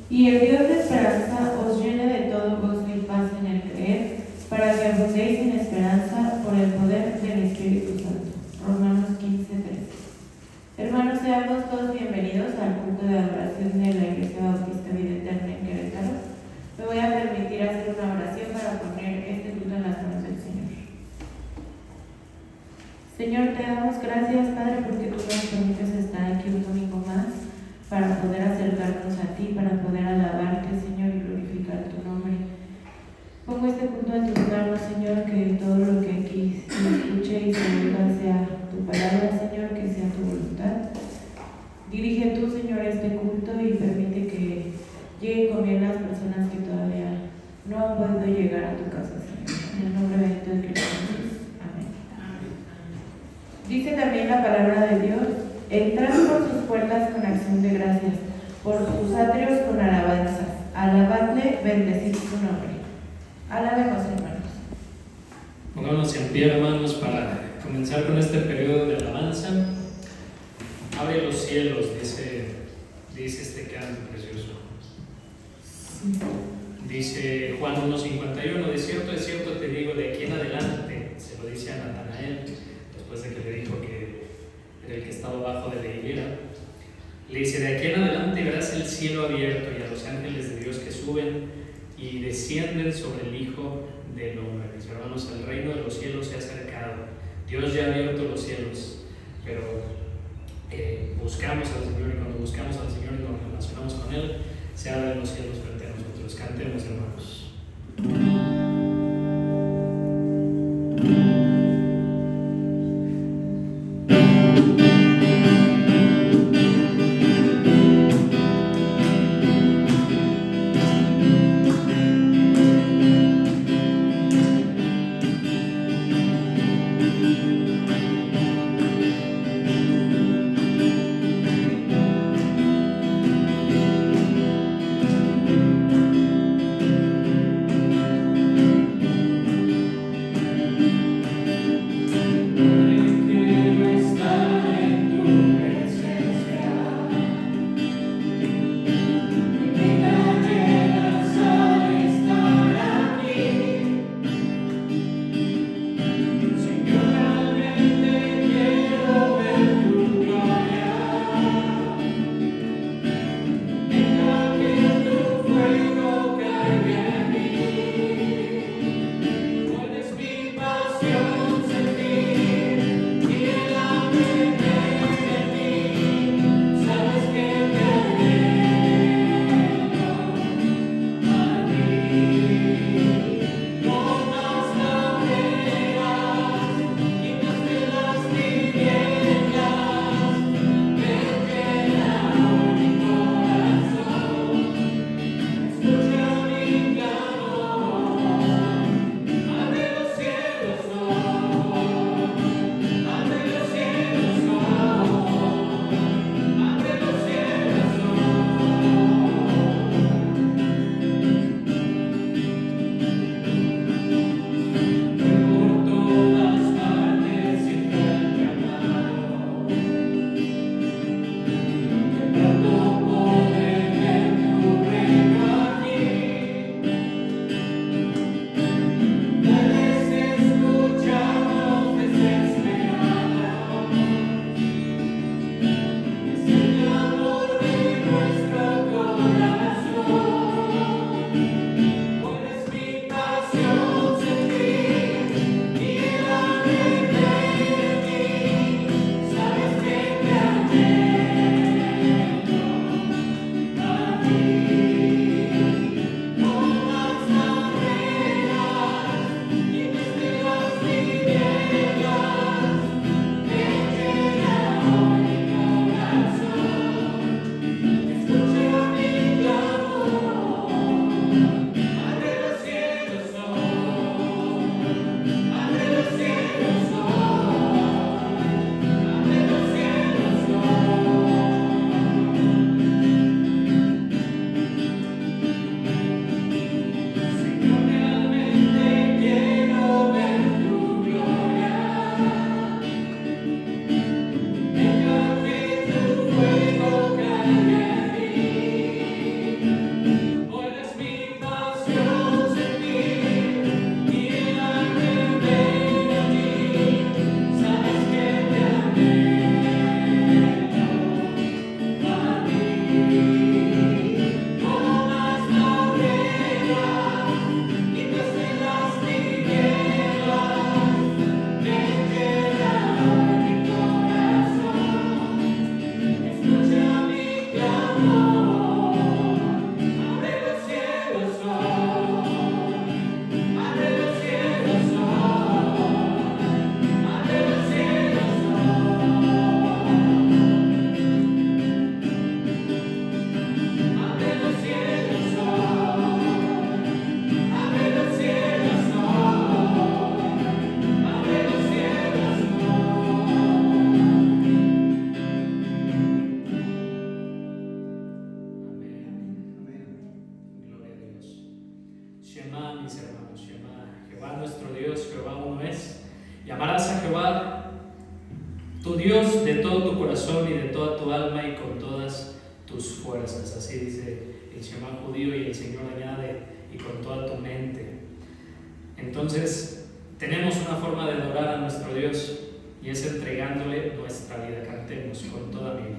Y el Dios de esperanza os llene de todo gozo y paz en el creer, para que abundéis en esperanza por el poder del Espíritu Santo. Romanos 15:13. Hermanos, seamos todos bienvenidos al culto de adoración de la Iglesia Bautista Vida Eterna en Querétaro. Me voy a permitir hacer una oración para poner este culto en las manos del Señor. Señor, te damos gracias, Padre, porque tú nos permites estar aquí un domingo más para poder acercarnos a ti, para poder alabarte, Señor, y glorificar tu nombre. Pongo este culto en tus manos, Señor, que todo lo que aquí se escuche y se oiga sea tu palabra, Señor, que sea tu voluntad. Dirige tú, Señor, este culto y permite que lleguen con bien las personas que todavía no han podido llegar a tu casa, Señor. En el nombre bendito de Cristo Jesús. Amén. Dice también la palabra de Dios: entrad por sus puertas con acción de gracias, por sus atrios con alabanzas. Alabadle, bendecid su nombre. Alabemos, hermanos. Pongámonos en pie, hermanos, para comenzar con este periodo de alabanza. Abre los cielos, dice este canto precioso. Dice Juan 1:51, de cierto te digo, de aquí en adelante, se lo dice a Natanael, después de que le dijo que era el que estaba abajo de la higuera. Le dice: de aquí en adelante verás el cielo abierto y a los ángeles de Dios que suben y descienden sobre el Hijo del Hombre. Mis hermanos, el reino de los cielos se ha acercado. Dios ya ha abierto los cielos, pero buscamos al Señor, y cuando buscamos al Señor y nos relacionamos con Él, se abren los cielos frente a nosotros. Cantemos, hermanos. tu Dios de todo tu corazón y de toda tu alma y con todas tus fuerzas. Así dice el Shema judío, y el Señor añade, y con toda tu mente. Entonces, tenemos una forma de adorar a nuestro Dios, y es entregándole nuestra vida. Cantemos: con toda mi vida.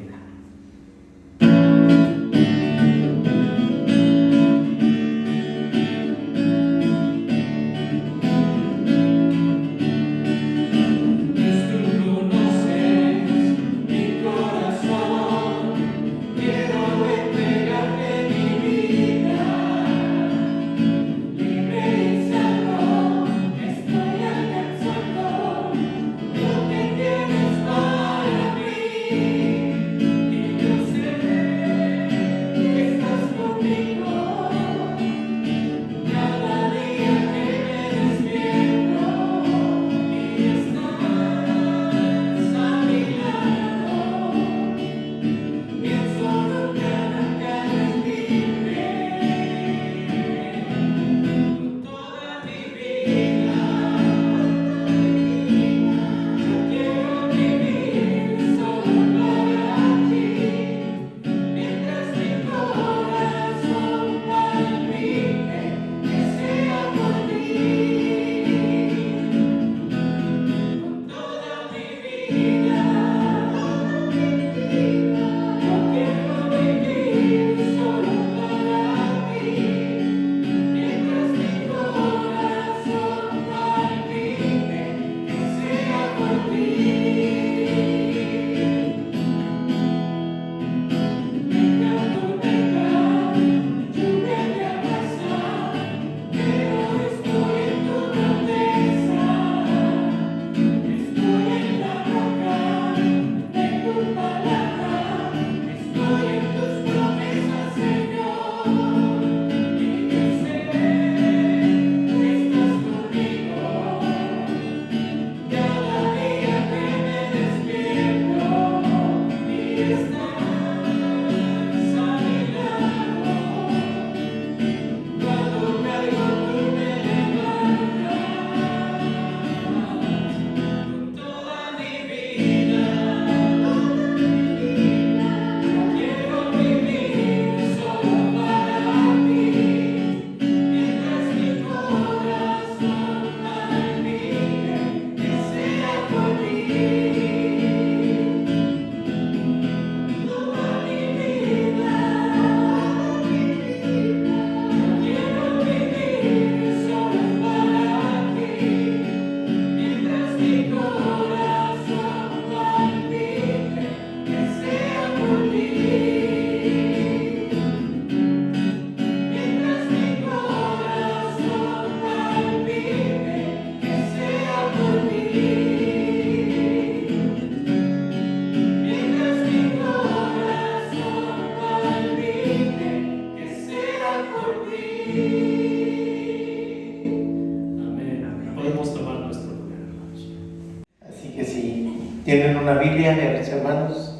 Tienen una Biblia, mis hermanos,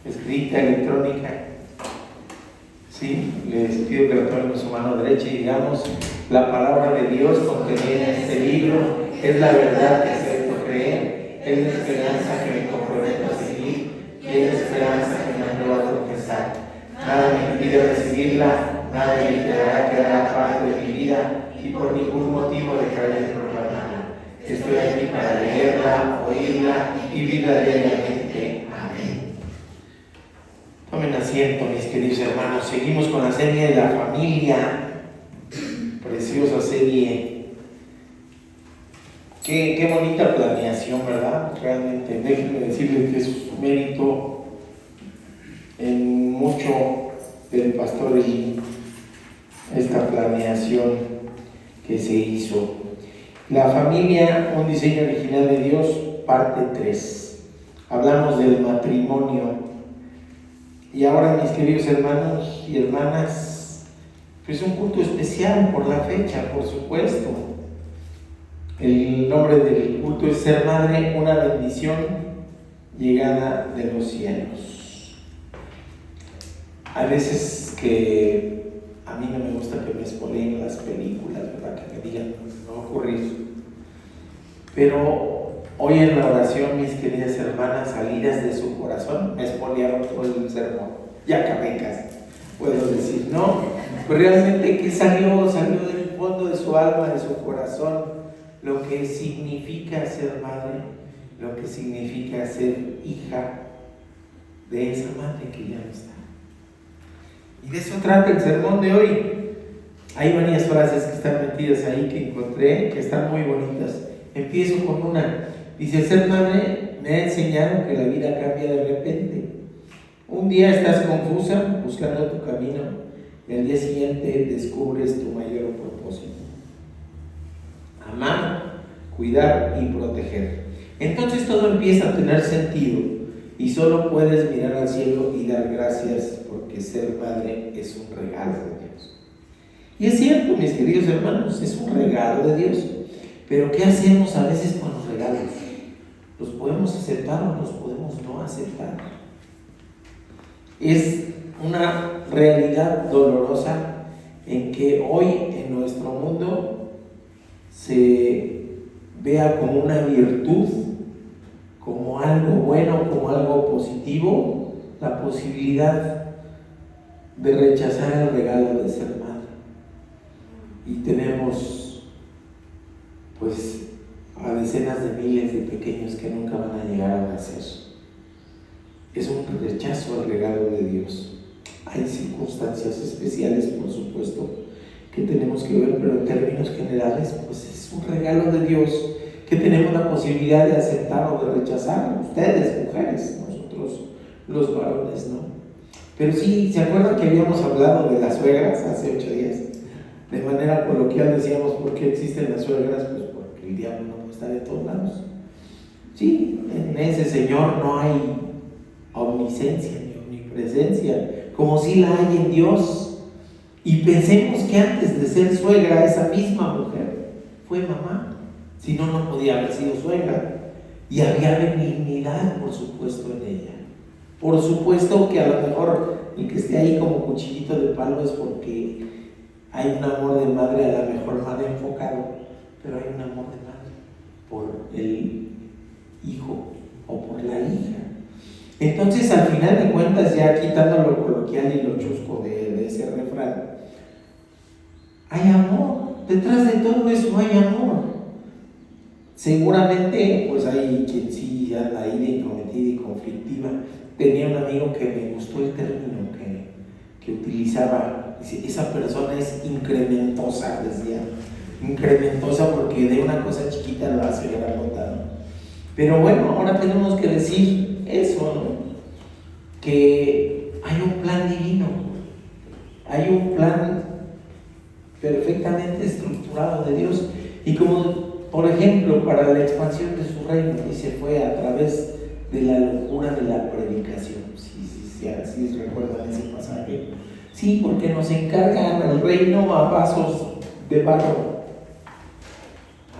escrita, electrónica. Sí, les pido que la tomen con su mano derecha y digamos: la palabra de Dios contenida en este libro es la verdad que acepto creer, es la esperanza que me comprometo a seguir y es la esperanza que me apruebo a confesar. Nada me impide recibirla, nada me impedirá que haga parte de mi vida y por ningún motivo dejaré de proclamarla. Estoy aquí para leerla, oírla y vivirla diariamente. Amén. Tomen asiento, mis queridos hermanos. Seguimos con la serie de la familia. Preciosa serie. Qué bonita planeación, ¿verdad? Realmente, déjenme decirles que es un mérito en mucho del pastor y esta planeación que se hizo. La familia, un diseño original de Dios, parte 3. Hablamos del matrimonio. Y ahora, mis queridos hermanos y hermanas, pues un culto especial por la fecha, por supuesto. El nombre del culto es Ser Madre, una bendición llegada de los cielos. A veces que a mí no me gusta que me spoileen las películas, ¿verdad? Que me digan, no va a ocurrir. Pero Hoy en la oración, mis queridas hermanas, salidas de su corazón, me expoliaron todo el sermón. Ya acabé casi, puedo decir, ¿no? Pero realmente que salió del fondo de su alma, de su corazón, lo que significa ser madre, lo que significa ser hija de esa madre que ya no está. Y de eso trata el sermón de hoy. Hay varias frases que están metidas ahí que encontré, que están muy bonitas. Empiezo con una. Dice: ser madre me ha enseñado que la vida cambia de repente. Un día estás confusa, buscando tu camino, y al día siguiente descubres tu mayor propósito: amar, cuidar y proteger. Entonces todo empieza a tener sentido y solo puedes mirar al cielo y dar gracias, porque ser madre es un regalo de Dios. Y es cierto, mis queridos hermanos, es un regalo de Dios. Pero ¿qué hacemos a veces con los regalos? ¿Los podemos aceptar o los podemos no aceptar? Es una realidad dolorosa en que hoy en nuestro mundo se vea como una virtud, como algo bueno, como algo positivo, la posibilidad de rechazar el regalo de ser madre. Y tenemos pues a decenas de miles de pequeños que nunca van a llegar a nacer. Es un rechazo al regalo de Dios. Hay circunstancias especiales, por supuesto, que tenemos que ver, pero en términos generales, pues es un regalo de Dios que tenemos la posibilidad de aceptar o de rechazar. Ustedes, mujeres, nosotros, los varones, ¿no? Pero sí, ¿se acuerdan que habíamos hablado de las suegras hace 8 días? De manera coloquial decíamos: ¿por qué existen las suegras? Pues porque el diablo no está de todos lados. Sí, en ese Señor no hay omnisciencia ni omnipresencia, como si la hay en Dios. Y pensemos que antes de ser suegra, esa misma mujer fue mamá. Si no, no podía haber sido suegra. Y había benignidad, por supuesto, en ella. Por supuesto que a lo mejor el que esté ahí como cuchillito de palo es porque hay un amor de madre a lo mejor mal enfocado, pero hay un amor de madre por el hijo o por la hija. Entonces, al final de cuentas, ya quitando lo coloquial y lo chusco de ese refrán, hay amor. Detrás de todo eso hay amor. Seguramente, pues hay quien sí anda ahí de intrometida y conflictiva. Tenía un amigo que me gustó el término que utilizaba. Dice: esa persona es incrementosa, decía. Incrementosa porque de una cosa chiquita lo hace grandota, ¿no? Pero bueno, ahora tenemos que decir eso, ¿no? Que hay un plan divino. Hay un plan perfectamente estructurado de Dios. Y como, por ejemplo, para la expansión de su reino, dice, fue a través de la locura de la predicación. Sí, así recuerdan ese pasaje. Sí, porque nos encargan el reino a vasos de barro,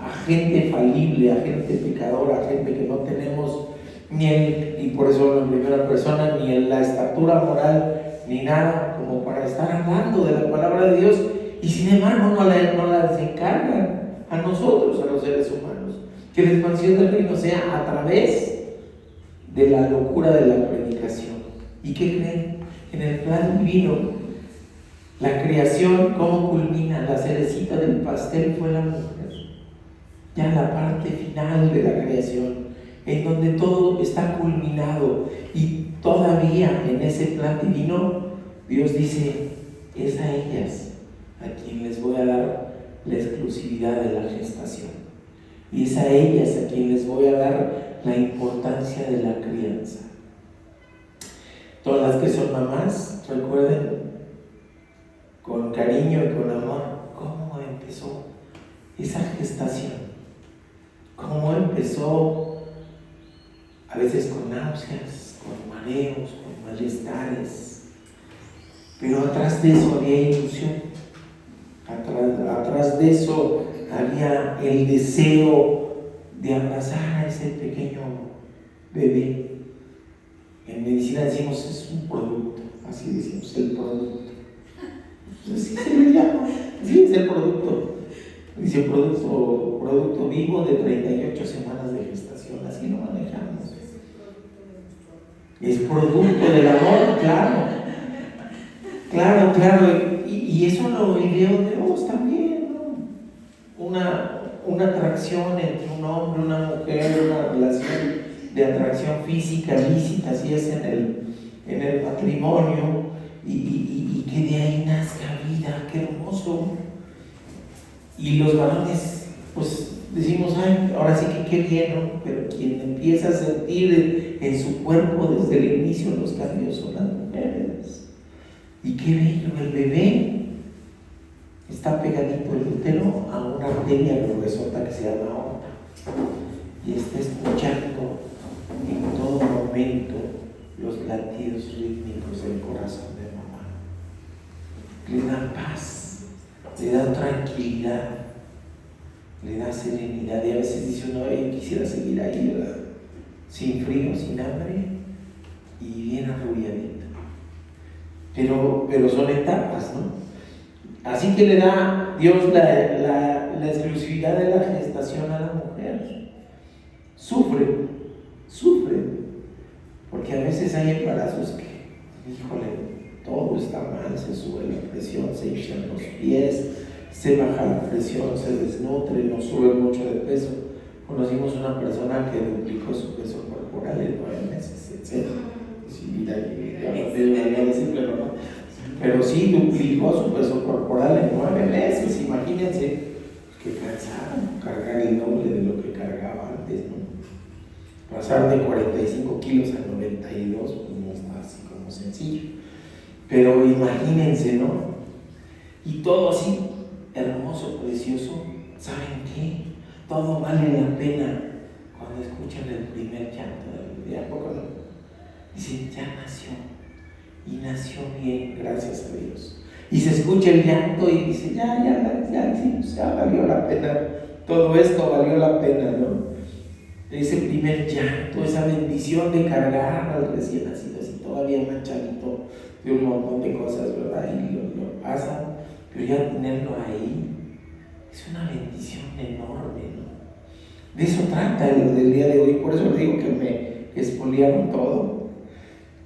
a gente falible, a gente pecadora, a gente que no tenemos y por eso hablo en primera persona, ni en la estatura moral, ni nada como para estar hablando de la palabra de Dios, y sin embargo no las encargan a nosotros, a los seres humanos. Que la expansión del reino sea a través de la locura de la predicación. ¿Y qué creen? En el plan divino, la creación, ¿cómo culmina? La cerecita del pastel fue la mujer. Ya la parte final de la creación, en donde todo está culminado, y todavía en ese plan divino, Dios dice: es a ellas a quien les voy a dar la exclusividad de la gestación, y es a ellas a quien les voy a dar la importancia de la crianza. Todas las que son mamás, recuerden con cariño y con amor cómo empezó esa gestación, cómo empezó, a veces con náuseas, con mareos, con malestares, pero atrás de eso había ilusión, atrás de eso había el deseo de abrazar a ese pequeño bebé. En medicina decimos: es un producto, así decimos, el producto. Así se le llama, sí, es el producto. Dice producto vivo de 38 semanas de gestación, así lo manejamos. Es producto del amor, claro. Y eso lo ideó Dios también, ¿no? Una atracción entre un hombre, una mujer, una relación de atracción física lícita, así es en el matrimonio, y que de ahí nazca vida, qué hermoso. Y los varones, pues decimos, ay, ahora sí que qué bien, ¿no? Pero quien empieza a sentir en su cuerpo desde el inicio los cambios son las mujeres. Y qué bello, el bebé está pegadito el útero a una arteria gruesota que se llama aorta y está escuchando en todo momento los latidos rítmicos del corazón de mamá. Le da paz, le da tranquilidad, le da serenidad. Y a veces dice uno, yo quisiera seguir ahí, ¿verdad? Sin frío, sin hambre y bien arrulladita. Pero son etapas, ¿no? Así que le da Dios la exclusividad de la gestación a la mujer. Sufre, porque a veces hay embarazos que, híjole, todo está mal, se sube la presión, se hinchan los pies, se baja la presión, se desnutre, no sube mucho de peso. Conocimos una persona que duplicó su peso corporal en 9 meses, etc. Sí, pero sí duplicó su peso corporal en 9 meses, imagínense, que cansado, cargar el doble de lo que cargaba antes, ¿no? Pasar de 45 kilos a 92, pues no está así como sencillo, pero imagínense, ¿no? Y todo así, hermoso, precioso. ¿Saben qué? Todo vale la pena cuando escuchan el primer llanto del bebé. ¿A poco no? Dicen, ya nació, y nació bien, gracias a Dios. Y se escucha el llanto y dice, ya valió la pena, todo esto valió la pena, ¿no? Ese primer llanto, esa bendición de cargar al recién nacido, así todavía manchadito de un montón de cosas, ¿verdad? Y lo pasan, pero ya tenerlo ahí es una bendición enorme, ¿no? De eso trata lo del día de hoy, por eso les digo que me expoliaron todo.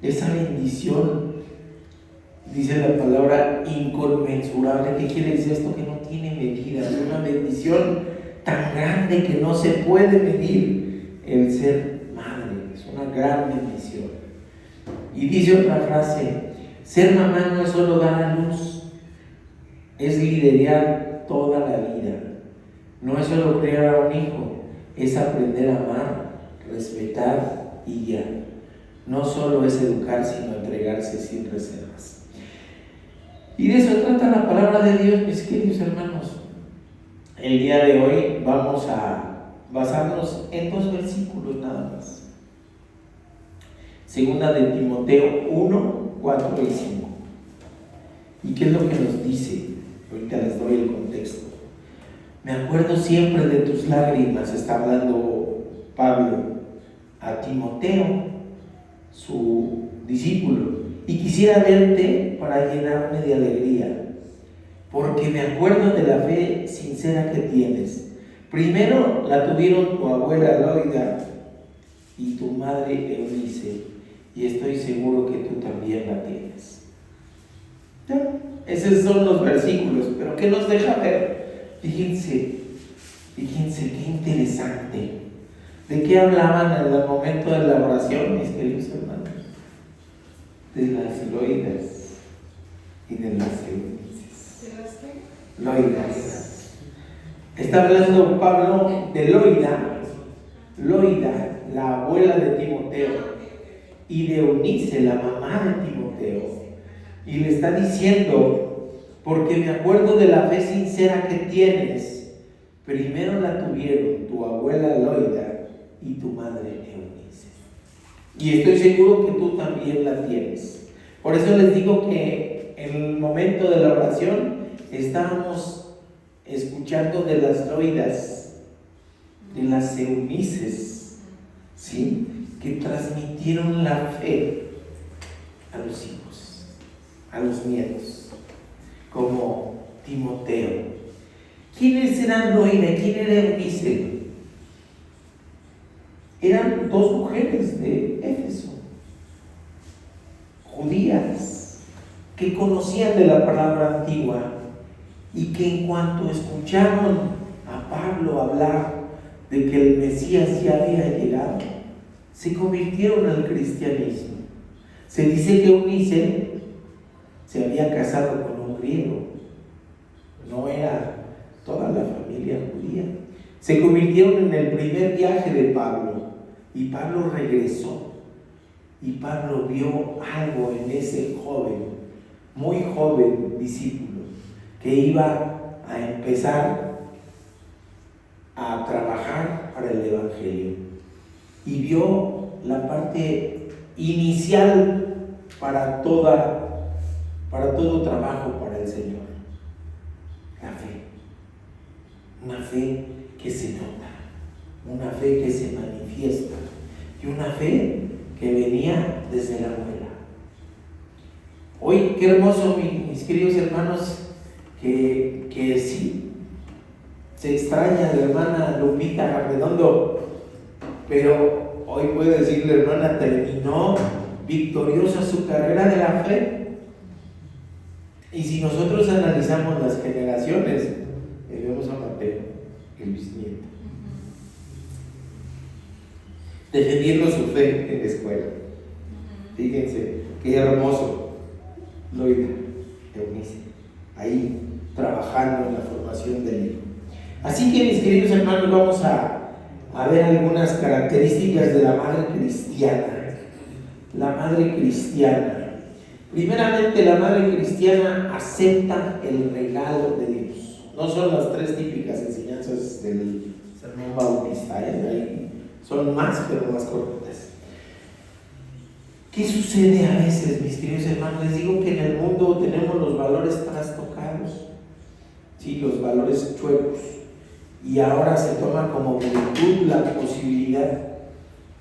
Esa bendición, dice la palabra inconmensurable. ¿Qué quiere decir esto? Que no tiene medida. Es una bendición tan grande que no se puede medir el ser madre. Es una gran bendición. Y dice otra frase, ser mamá no es solo dar a luz, es liderar toda la vida. No es solo criar a un hijo, es aprender a amar, respetar y guiar. No solo es educar, sino entregarse sin reservas. Y de eso trata la palabra de Dios, mis queridos hermanos. El día de hoy vamos a basarnos en 2 versículos nada más. Segunda de Timoteo 1, 4 y 5. ¿Y qué es lo que nos dice? Ahorita les doy el contexto. Me acuerdo siempre de tus lágrimas, está hablando Pablo a Timoteo, su discípulo, y quisiera verte para llenarme de alegría, porque me acuerdo de la fe sincera que tienes. Primero la tuvieron tu abuela Loida y tu madre Eunice, y estoy seguro que tú también la tienes. ¿Ya? Esos son los versículos, pero ¿qué nos deja ver? Fíjense qué interesante. ¿De qué hablaban en el momento de la oración, mis queridos hermanos? De las loidas y de las eunices. ¿De las qué? Loidas. Está hablando Pablo de Loida, la abuela de Timoteo, y de Eunice, la mamá de Timoteo. Y le está diciendo, porque me acuerdo de la fe sincera que tienes. Primero la tuvieron tu abuela Loida y tu madre Eunice. Y estoy seguro que tú también la tienes. Por eso les digo que en el momento de la oración estábamos escuchando de las Loidas, de las Eunices, ¿sí? Que transmitieron la fe a los hijos, a los nietos, como Timoteo. ¿Quiénes eran Loida y quién era Eunice? Eran dos mujeres de Éfeso, judías, que conocían de la palabra antigua y que en cuanto escucharon a Pablo hablar de que el Mesías ya había llegado, se convirtieron al cristianismo. Se dice que Eunice se había casado con un griego, no era toda la familia judía. Se convirtieron en el primer viaje de Pablo y Pablo regresó y Pablo vio algo en ese joven, muy joven discípulo, que iba a empezar a trabajar para el Evangelio y vio la parte inicial para todo trabajo para el Señor: la fe, una fe que se nota, una fe que se manifiesta y una fe que venía desde la abuela. Hoy, qué hermoso, mis queridos hermanos, que sí, se extraña la hermana Lupita Arredondo, pero hoy puedo decir, la hermana terminó victoriosa su carrera de la fe. Y si nosotros analizamos las generaciones, vemos a Mateo, el bisnieto, defendiendo su fe en la escuela. Fíjense, qué hermoso. Loida, Eunice, ahí trabajando en la formación del hijo. Así que, mis queridos hermanos, vamos a ver algunas características de la madre cristiana. La madre cristiana. Primeramente, la madre cristiana acepta el regalo de Dios. No son las tres típicas enseñanzas del sermón bautista, ahí son más, pero más cortas. ¿Qué sucede a veces, mis queridos hermanos? Les digo que en el mundo tenemos los valores trastocados, ¿sí? Los valores chuecos, y ahora se toma como virtud la posibilidad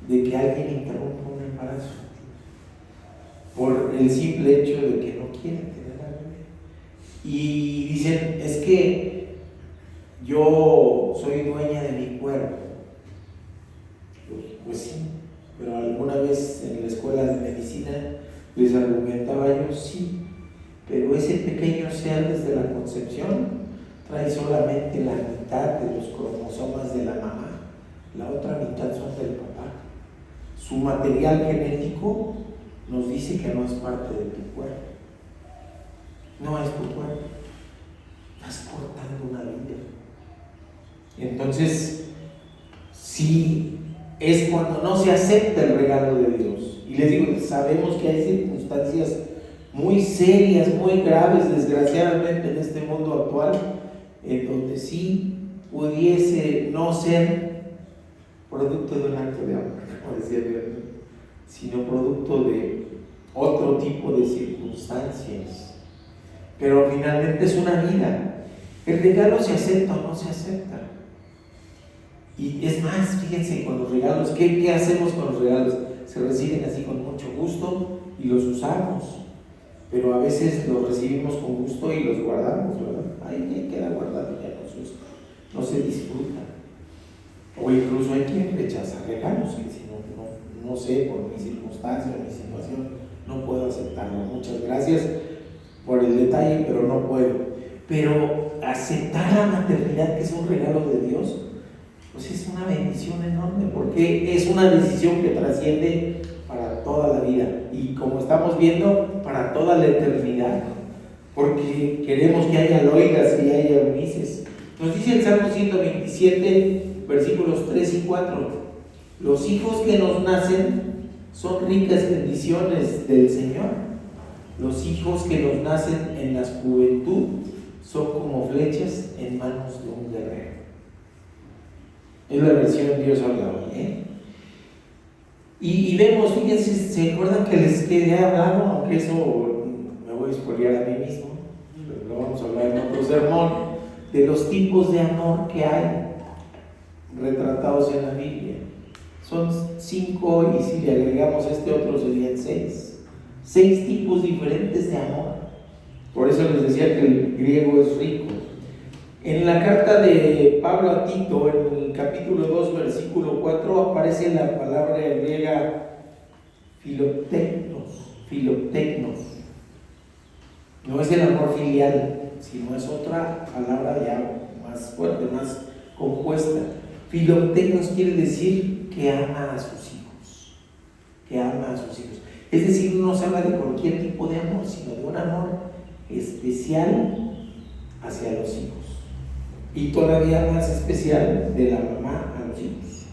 de que alguien interrumpa un embarazo por el simple hecho de que no quiere tener al bebé. Y dicen, es que yo soy dueña de mi cuerpo. Pues sí, pero alguna vez en la escuela de medicina les argumentaba yo, sí, pero ese pequeño ser desde la concepción trae solamente la mitad de los cromosomas de la mamá, la otra mitad son del papá. Su material genético nos dice que no es parte de tu cuerpo, no es tu cuerpo, estás portando una vida. Entonces, sí, es cuando no se acepta el regalo de Dios. Y les digo, sabemos que hay circunstancias muy serias, muy graves, desgraciadamente, en este mundo actual, en donde sí pudiese no ser producto de un acto de amor, como decía Bernie, sino producto de otro tipo de circunstancias. Pero finalmente es una vida. El regalo se acepta o no se acepta. Y es más, fíjense, con los regalos, ¿qué hacemos con los regalos? Se reciben así con mucho gusto y los usamos, pero a veces los recibimos con gusto y los guardamos, ¿verdad? Ahí queda guardado, ya no se disfruta. O incluso hay quien rechaza regalos, que si no sé, por mi circunstancia, mi situación, no puedo aceptarlo. Muchas gracias por el detalle, pero no puedo. Pero aceptar la maternidad, que es un regalo de Dios, pues es una bendición enorme, porque es una decisión que trasciende para toda la vida y, como estamos viendo, para toda la eternidad, porque queremos que haya Loidas y haya Eunices. Nos dice el Salmo 127, versículos 3 y 4: los hijos que nos nacen son ricas bendiciones del Señor. Los hijos que nos nacen en la juventud son como flechas en manos de un guerrero. Es la versión Dios habla hoy, Y vemos, fíjense, ¿se acuerdan que les quedé hablando? Aunque eso me voy a spoilear a mí mismo, pero lo vamos a hablar en otro sermón, de los tipos de amor que hay retratados en la Biblia. Son 5, y si le agregamos este otro serían 6. 6 tipos diferentes de amor. Por eso les decía que el griego es rico. En la carta de Pablo a Tito, en el capítulo 2, versículo 4, aparece la palabra griega filopteknos. No es el amor filial, sino es otra palabra ya más fuerte, más compuesta. Filopteknos quiere decir que ama a sus hijos, que ama a sus hijos. Es decir, no se habla de cualquier tipo de amor, sino de un amor especial hacia los hijos. Y todavía más especial de la mamá a los hijos.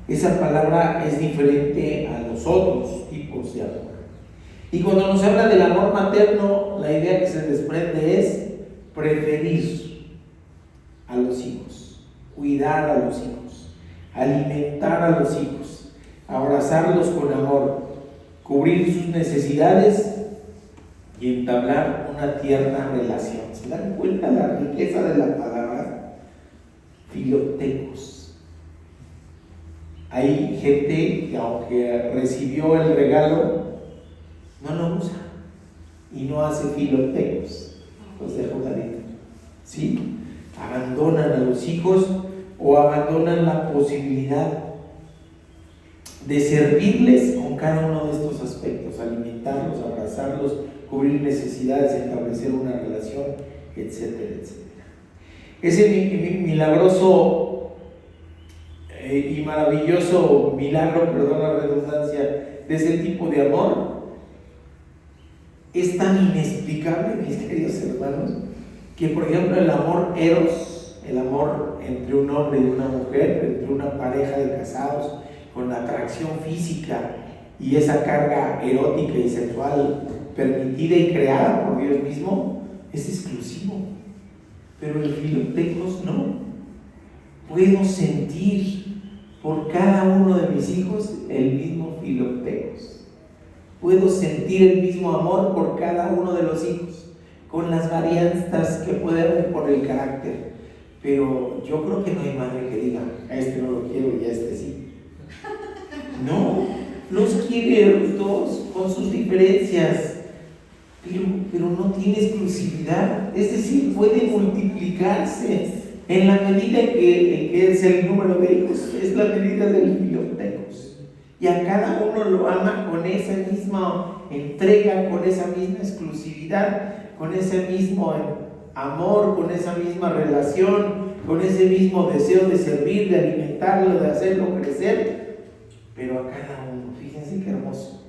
Esa palabra es diferente a los otros tipos de amor. Y cuando nos habla del amor materno, la idea que se desprende es preferir a los hijos, cuidar a los hijos, alimentar a los hijos, abrazarlos con amor, cubrir sus necesidades y entablar una tierna relación. ¿Se dan cuenta la riqueza de la palabra? Filoptekos. Hay gente que aunque recibió el regalo, no lo usa y no hace filoptekos. Los dejo clarito. ¿Sí? Abandonan a los hijos o abandonan la posibilidad de servirles con cada uno de estos aspectos: alimentarlos, abrazarlos, cubrir necesidades, establecer una relación, etcétera, etcétera. Ese milagroso y maravilloso milagro, perdón la redundancia, de ese tipo de amor es tan inexplicable, mis queridos hermanos, que por ejemplo el amor eros, el amor entre un hombre y una mujer, entre una pareja de casados, con la atracción física y esa carga erótica y sexual permitida y creada por Dios mismo, es exclusivo. Pero el filoptekos no. Puedo sentir por cada uno de mis hijos el mismo filoptekos. Puedo sentir el mismo amor por cada uno de los hijos, con las varianzas que puede haber por el carácter. Pero yo creo que no hay madre que diga: a este no lo quiero y a este sí. No, los quiere los dos con sus diferencias, pero no tiene exclusividad. Es decir, puede multiplicarse en la medida en que es el número de hijos, es la medida del filoptekos. Y a cada uno lo ama con esa misma entrega, con esa misma exclusividad, con ese mismo amor, con esa misma relación, con ese mismo deseo de servir, de alimentarlo, de hacerlo crecer. Pero a cada uno, fíjense qué hermoso,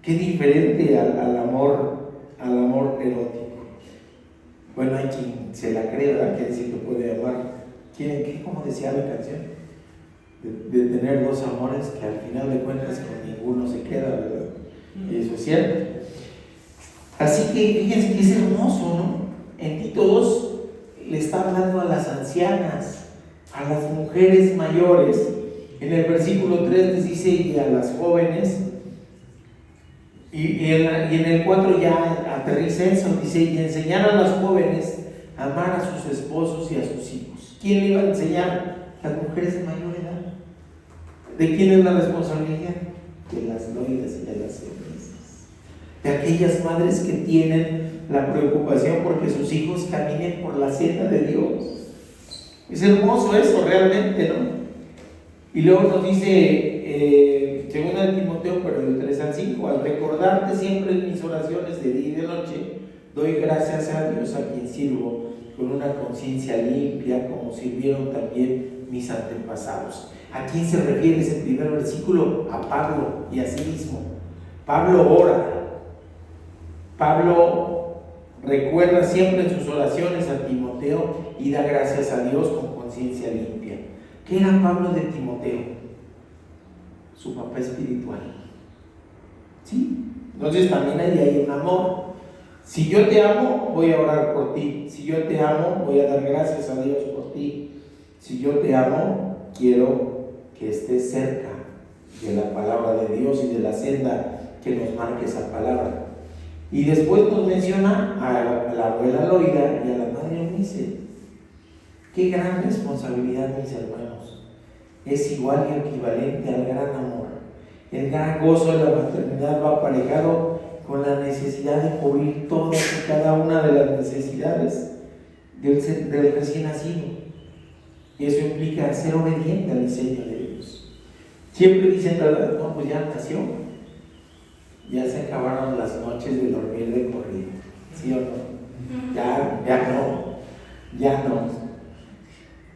qué diferente al amor erótico. Bueno, hay quien se la cree, ¿verdad? Que decir que puede amar. ¿Cómo decía la canción? De tener dos amores que al final de cuentas con ninguno se queda, ¿verdad? Y eso es cierto. Así que fíjense que es hermoso, ¿no? En Tito 2 le está hablando a las ancianas, a las mujeres mayores. En el versículo 3 les dice: y a las jóvenes. Y en el 4 ya aterriza eso, dice: y enseñar a las jóvenes a amar a sus esposos y a sus hijos. ¿Quién le iba a enseñar? Las mujeres de mayor edad. ¿De quién es la responsabilidad? De las novias y de las empresas. De aquellas madres que tienen la preocupación porque sus hijos caminen por la senda de Dios. Es hermoso eso realmente, ¿no? Y luego nos dice, según de Timoteo, pero del 3 al 5, al recordarte siempre en mis oraciones de día y de noche, doy gracias a Dios a quien sirvo con una conciencia limpia, como sirvieron también mis antepasados. ¿A quién se refiere ese primer versículo? A Pablo y a sí mismo. Pablo ora. Pablo recuerda siempre en sus oraciones a Timoteo y da gracias a Dios con conciencia limpia. ¿Qué era Pablo de Timoteo? Su papá espiritual. ¿Sí? Entonces también ahí hay un amor. Si yo te amo, voy a orar por ti. Si yo te amo, voy a dar gracias a Dios por ti. Si yo te amo, quiero que estés cerca de la palabra de Dios y de la senda que nos marque esa palabra. Y después nos menciona a la abuela Loida y a la madre Eunice. Qué gran responsabilidad, mis hermanos. Es igual y equivalente al gran amor. El gran gozo de la maternidad va aparejado con la necesidad de cubrir todas y cada una de las necesidades del recién nacido. Eso implica ser obediente al diseño de Dios. Siempre dicen, ¿verdad? No, pues ya nació. Ya se acabaron las noches de dormir de corrido. ¿Sí o no? Ya no.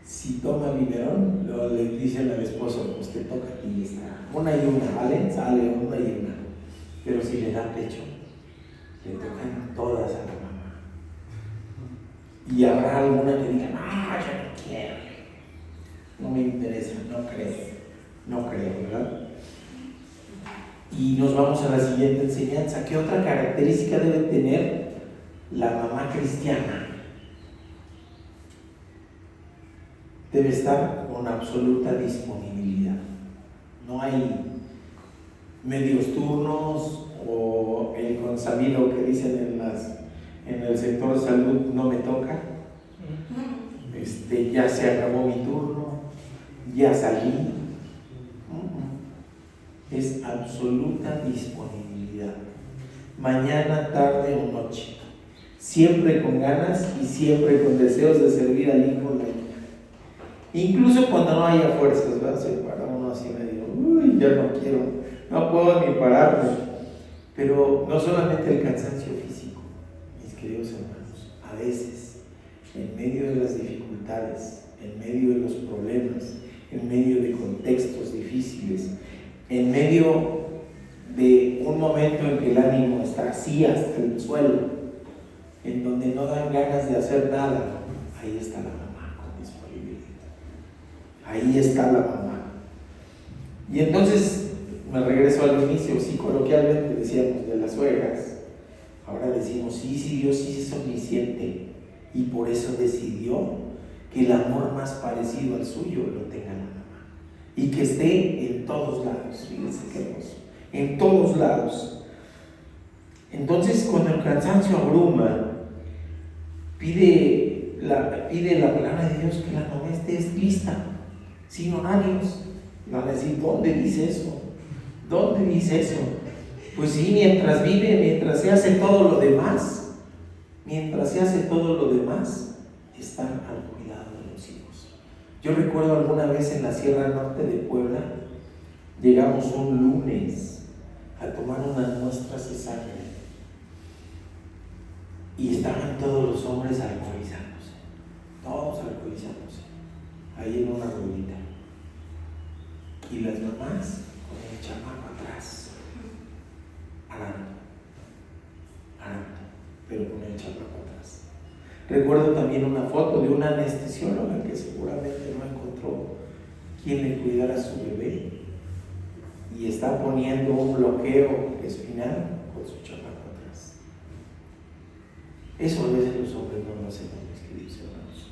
Si toma biberón, luego le dicen al esposo, pues te toca a ti esta. Una y una, ¿vale? Sale una y una. Pero si le da pecho, le tocan todas a la mamá. Y habrá alguna que diga, no, yo no quiero. No me interesa, no creo, ¿verdad? Y nos vamos a la siguiente enseñanza. ¿Qué otra característica debe tener la mamá cristiana? Debe estar con absoluta disponibilidad. No hay medios turnos o el consabido que dicen en el sector salud, no me toca. Ya se acabó mi turno, ya salí. Es absoluta disponibilidad. Mañana, tarde o noche. Siempre con ganas y siempre con deseos de servir al hijo o la hija. Incluso cuando no haya fuerzas, ¿verdad? Se para uno así medio, ya no quiero, no puedo ni pararme. Pero no solamente el cansancio físico, mis queridos hermanos, a veces, en medio de las dificultades, en medio de los problemas, en medio de contextos difíciles, en medio de un momento en que el ánimo está así hasta el suelo, en donde no dan ganas de hacer nada, ahí está la mamá con disponibilidad. Ahí está la mamá. Y entonces me regreso al inicio, sí, coloquialmente decíamos de las suegras. Ahora decimos, sí, Dios sí es omnisciente y por eso decidió que el amor más parecido al suyo lo tenga la mamá. Y que esté en todos lados, fíjense qué hermoso, en todos lados. Entonces, cuando el cansancio abruma, pide la palabra de Dios que la mamá esté lista, sin horarios. Van a decir, ¿dónde dice eso? ¿Dónde dice eso? Pues sí, mientras vive, mientras se hace todo lo demás, están al cuidado de los hijos. Yo recuerdo alguna vez en la Sierra Norte de Puebla, llegamos un lunes a tomar unas muestras de sangre y estaban todos los hombres alcoholizándose, ahí en una ruedita, y las mamás con el chamaco atrás, arando, pero con el chamaco atrás. Recuerdo también una foto de una anestesióloga que seguramente no encontró quien le cuidara a su bebé y está poniendo un bloqueo espinal con su chamaco atrás. Eso a veces los hombres no lo hacemos, mis queridos hermanos.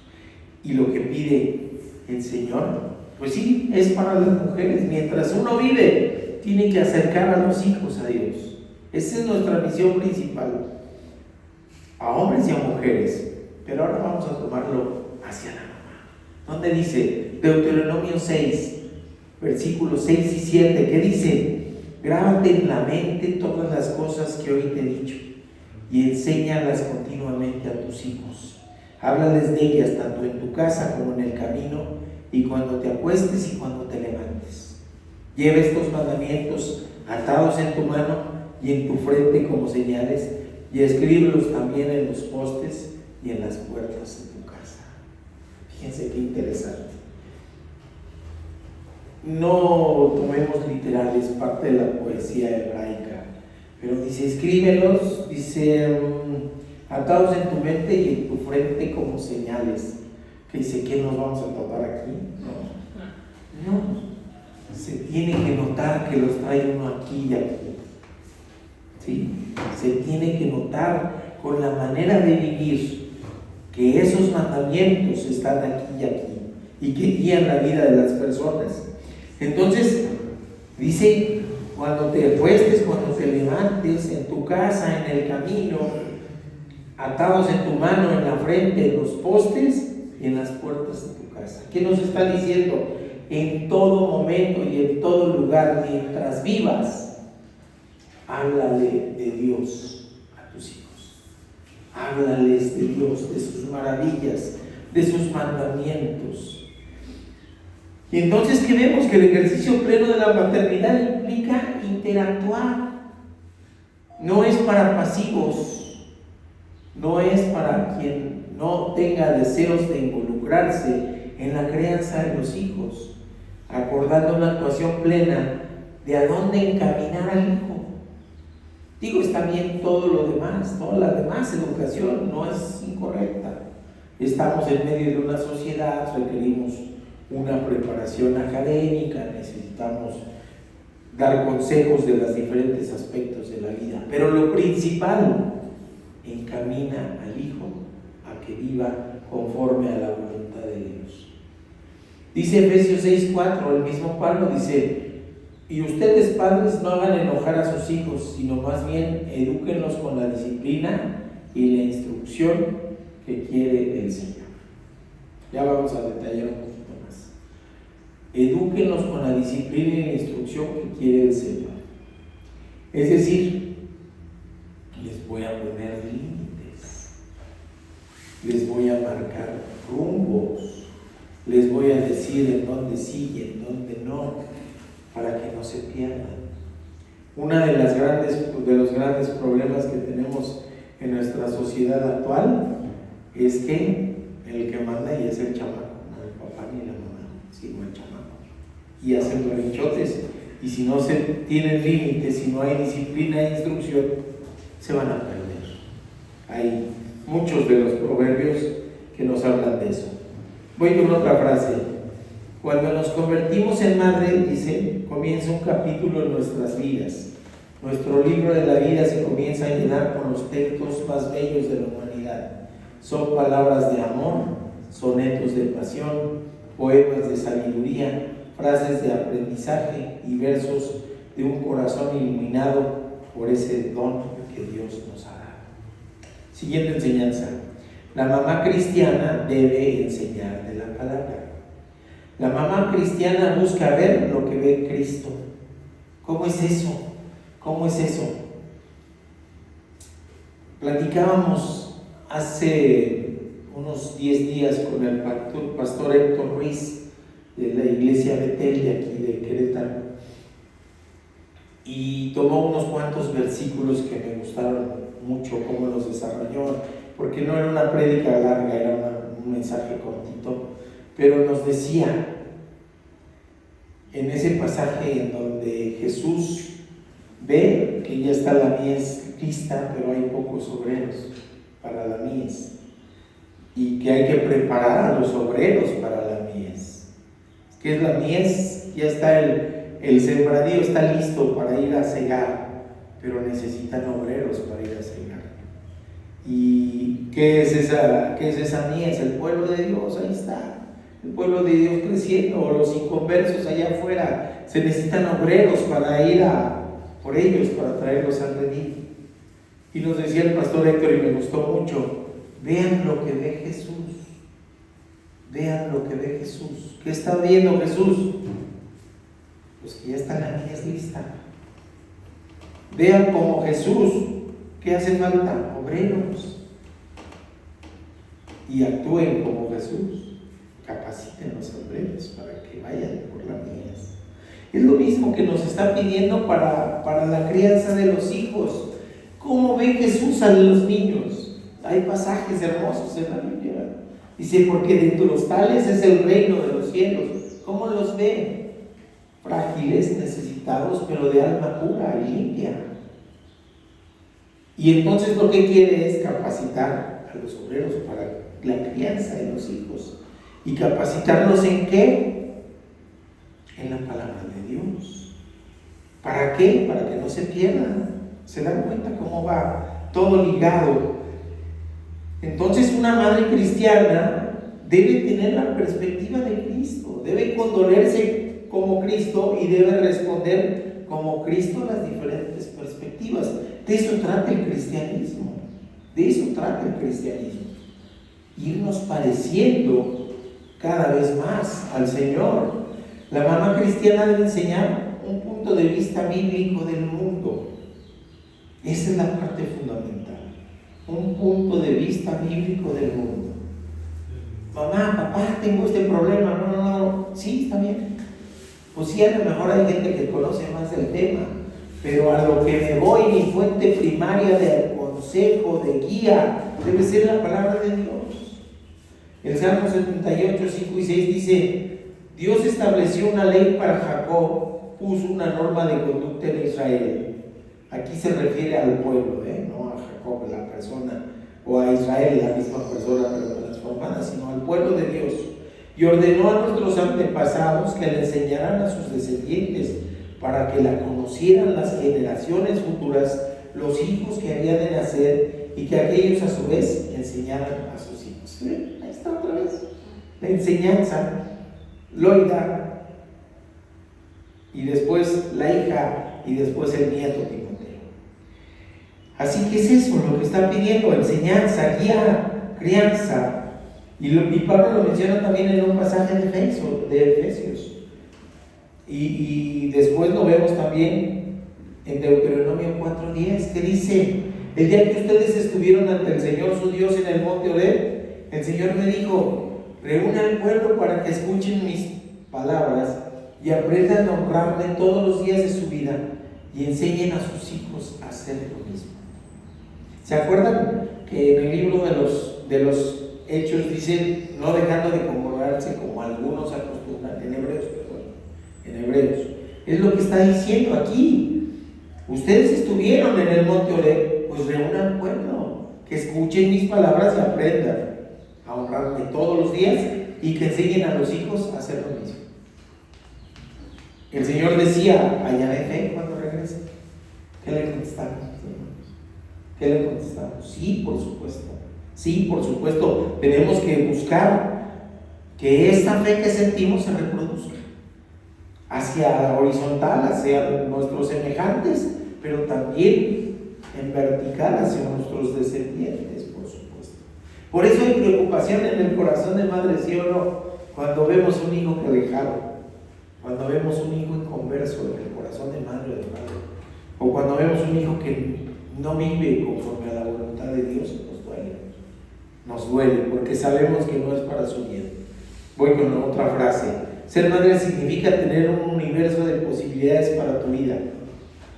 Y lo que pide el Señor, pues sí, es para las mujeres. Mientras uno vive, tiene que acercar a los hijos a Dios. Esa es nuestra misión principal, a hombres y a mujeres. Pero ahora vamos a tomarlo hacia la mamá. ¿Dónde dice? Deuteronomio 6, versículos 6 y 7, ¿qué dice? Grábate en la mente todas las cosas que hoy te he dicho y enséñalas continuamente a tus hijos. Háblales de ellas tanto en tu casa como en el camino y cuando te acuestes y cuando te levantes. Lleva estos mandamientos atados en tu mano y en tu frente como señales y escríbelos también en los postes y en las puertas de tu casa. Fíjense qué interesante. No tomemos literal, es parte de la poesía hebraica, pero dice, escríbelos, dice, atados en tu mente y en tu frente como señales. Que dice, ¿qué nos vamos a topar aquí? No. Se tiene que notar que los trae uno aquí y aquí. ¿Sí? Se tiene que notar con la manera de vivir que esos mandamientos están aquí y aquí y que guían la vida de las personas. Entonces, dice, cuando te acuestes, cuando te levantes, en tu casa, en el camino, atados en tu mano, en la frente, en los postes y en las puertas de tu casa. ¿Qué nos está diciendo? En todo momento y en todo lugar, mientras vivas, háblale de Dios a tus hijos. Háblales de Dios, de sus maravillas, de sus mandamientos. Y entonces, ¿qué vemos? Que el ejercicio pleno de la paternidad implica interactuar. No es para pasivos, no es para quien no tenga deseos de involucrarse en la crianza de los hijos, acordando una actuación plena de a dónde encaminar al hijo. Digo, está bien todo lo demás, toda la demás educación no es incorrecta. Estamos en medio de una sociedad, requerimos una preparación académica, necesitamos dar consejos de los diferentes aspectos de la vida, pero lo principal, encamina al hijo a que viva conforme a la voluntad de Dios. Dice Efesios 6:4, el mismo Pablo dice: y ustedes, padres, no hagan enojar a sus hijos, sino más bien edúquenlos con la disciplina y la instrucción que quiere el Señor. Ya vamos a detallar un poquito más. Edúquenlos con la disciplina y la instrucción que quiere el Señor. Es decir, les voy a poner límites, les voy a marcar rumbos, les voy a decir en dónde sí y en dónde no, para que no se pierdan. Uno de los grandes problemas que tenemos en nuestra sociedad actual es que el que manda y es el chamaco, no el papá ni la mamá, sino el chamaco. Y hacen berrinchotes, y si no se tienen límites, si no hay disciplina e instrucción, se van a perder. Hay muchos de los proverbios que nos hablan de eso. Voy con otra frase. Cuando nos convertimos en madre, dice, comienza un capítulo en nuestras vidas. Nuestro libro de la vida se comienza a llenar con los textos más bellos de la humanidad. Son palabras de amor, sonetos de pasión, poemas de sabiduría, frases de aprendizaje y versos de un corazón iluminado por ese don que Dios nos ha dado. Siguiente enseñanza. La mamá cristiana debe enseñar de la palabra. La mamá cristiana busca ver lo que ve Cristo. ¿Cómo es eso? ¿Cómo es eso? Platicábamos hace unos 10 días con el pastor Héctor Ruiz de la iglesia Betel de aquí de Querétaro, y tomó unos cuantos versículos que me gustaron mucho cómo los desarrolló, porque no era una prédica larga, era un mensaje cortito, pero nos decía en ese pasaje en donde Jesús ve que ya está la mies lista, pero hay pocos obreros para la mies, y que hay que preparar a los obreros para la mies. ¿Qué es la mies? Ya está el sembradío, está listo para ir a cegar, pero necesitan obreros para ir a cegar. ¿Y qué es esa mies? El pueblo de Dios, ahí está. El pueblo de Dios creciendo, o los inconversos allá afuera. Se necesitan obreros para ir por ellos, para traerlos al redil. Y nos decía el pastor Héctor, y me gustó mucho: vean lo que ve Jesús. Vean lo que ve Jesús. ¿Qué está viendo Jesús? Pues que ya está la mies lista. Vean como Jesús. ¿Qué hace falta? Obreros. Y actúen como Jesús. Capaciten los obreros para que vayan por la mies. Es lo mismo que nos está pidiendo para la crianza de los hijos. ¿Cómo ve Jesús a los niños? Hay pasajes hermosos en la Biblia. Dice, porque de los tales es el reino de los cielos. ¿Cómo los ve? Frágiles, necesitados, pero de alma pura y limpia. Y entonces lo que quiere es capacitar a los obreros para la crianza de los hijos. ¿Y capacitarlos en qué? En la palabra de Dios. ¿Para qué? Para que no se pierdan. ¿Se dan cuenta cómo va todo ligado? Entonces, una madre cristiana debe tener la perspectiva de Cristo, debe condolerse como Cristo y debe responder como Cristo a las diferentes perspectivas. De eso trata el cristianismo. De eso trata el cristianismo. Irnos pareciendo cada vez más al Señor. La mamá cristiana debe enseñar un punto de vista bíblico del mundo. Esa es la parte fundamental. un punto de vista bíblico del mundo. Mamá, papá, tengo este problema. No. Sí, está bien. Pues sí, a lo mejor hay gente que conoce más del tema, pero a lo que me voy, mi fuente primaria de consejo, de guía, debe ser la palabra de Dios. El Salmo 78, 5 y 6 dice: Dios estableció una ley para Jacob, puso una norma de conducta en Israel. Aquí se refiere al pueblo, no a Jacob, la persona, o a Israel, la misma persona, pero transformada, sino al pueblo de Dios. Y ordenó a nuestros antepasados que le enseñaran a sus descendientes, para que la conocieran las generaciones futuras, los hijos que habían de nacer, y que aquellos a su vez enseñaran a sus hijos. ¿Sí? Ahí está otra vez. La enseñanza, Loida, y después la hija, y después el nieto Timoteo. Así que es eso lo que está pidiendo: enseñanza, guía, crianza. Y Pablo lo menciona también en un pasaje de Efesios. Y después lo vemos también en Deuteronomio 4:10, que dice: el día que ustedes estuvieron ante el Señor su Dios en el monte Horeb, el Señor me dijo: reúna al pueblo para que escuchen mis palabras y aprendan a honrarme todos los días de su vida y enseñen a sus hijos a hacer lo mismo. ¿Se acuerdan que en el libro de los Hechos dice: no dejando de congregarse como algunos acostumbran? En Hebreos. Es lo que está diciendo aquí. Ustedes estuvieron en el monte Horeb, pues reúnan al pueblo, que escuchen mis palabras y aprendan a honrarme todos los días y que enseñen a los hijos a hacer lo mismo. El Señor decía: hallaré fe cuando regrese. ¿Qué le contestamos? ¿Qué le contestamos? Sí, por supuesto. Sí, por supuesto. Tenemos que buscar que esta fe que sentimos se reproduzca hacia horizontal, hacia nuestros semejantes, pero también en vertical hacia nuestros descendientes, por supuesto. Por eso hay preocupación en el corazón de madre, ¿sí o no? Cuando vemos un hijo alejado, cuando vemos un hijo inconverso en el corazón de madre o de padre, o cuando vemos un hijo que no vive conforme a la voluntad de Dios, nos duele, porque sabemos que no es para su bien. Voy con otra frase: ser madre significa tener un universo de posibilidades para tu vida.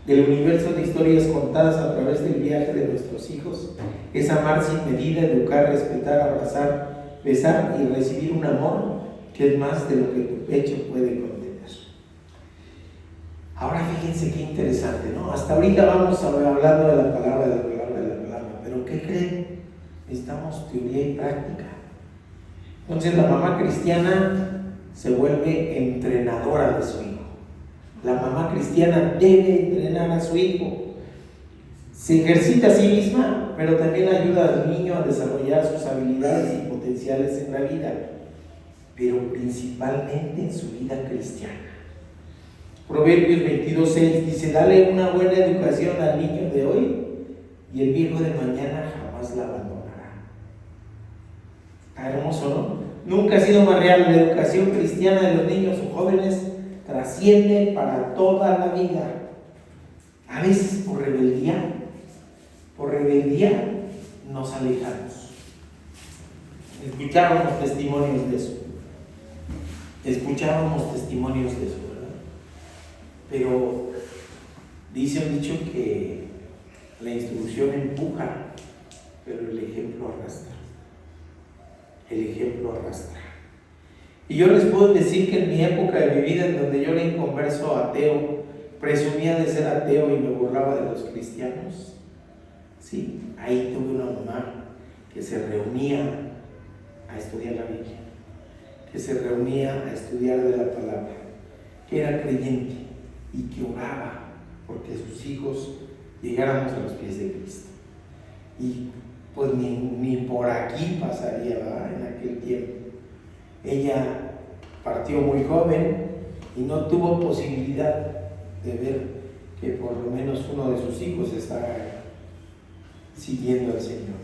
El universo de historias contadas a través del viaje de nuestros hijos es amar sin medida, educar, respetar, abrazar, besar y recibir un amor que es más de lo que tu pecho puede contener. Ahora fíjense qué interesante, ¿no? Hasta ahorita vamos hablando de la palabra, pero ¿qué creen? Necesitamos teoría y práctica. Entonces la mamá cristiana se vuelve entrenadora de su hijo. La mamá cristiana debe entrenar a su hijo. Se ejercita a sí misma, pero también ayuda al niño a desarrollar sus habilidades y potenciales en la vida, pero principalmente en su vida cristiana. Proverbios 22:6 dice: dale una buena educación al niño de hoy y el viejo de mañana jamás la abandonará. Está hermoso, ¿no? Nunca ha sido más real. La educación cristiana de los niños o jóvenes trasciende para toda la vida. A veces por rebeldía nos alejamos. Escuchábamos testimonios de eso, ¿verdad? Pero dice un dicho que la instrucción empuja, pero el ejemplo arrastra. Y yo les puedo decir que en mi época de mi vida, en donde yo era inconverso ateo, presumía de ser ateo y me burlaba de los cristianos, sí, ahí tuve una mamá que se reunía a estudiar la Biblia, que se reunía a estudiar de la palabra, que era creyente y que oraba porque sus hijos llegáramos a los pies de Cristo. Y pues ni por aquí pasaría, ¿verdad? En aquel tiempo. Ella partió muy joven y no tuvo posibilidad de ver que por lo menos uno de sus hijos estaba siguiendo al Señor.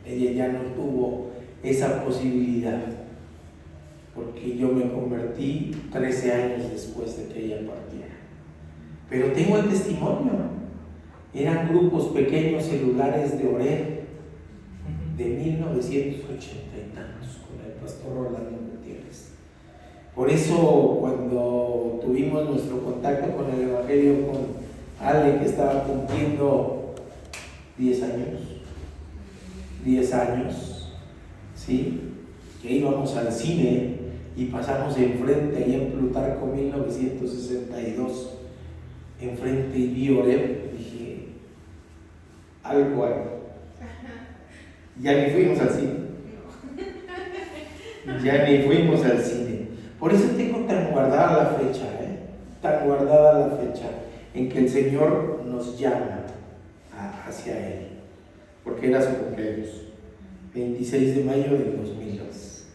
Ella ya no tuvo esa posibilidad, porque yo me convertí 13 años después de que ella partiera. Pero tengo el testimonio. Eran grupos pequeños celulares de Horeb, de 1980 y tantos con el pastor Orlando Gutiérrez. Por eso cuando tuvimos nuestro contacto con el Evangelio con Ale, que estaba cumpliendo 10 años, ¿sí? Que íbamos al cine y pasamos enfrente, ahí en Plutarco 1962, enfrente, y vi Oreb, dije, algo hay. Ya ni fuimos al cine. Por eso tengo tan guardada la fecha, tan guardada la fecha en que el Señor nos llama hacia Él, porque era su cumpleaños, 26 de mayo del 2002.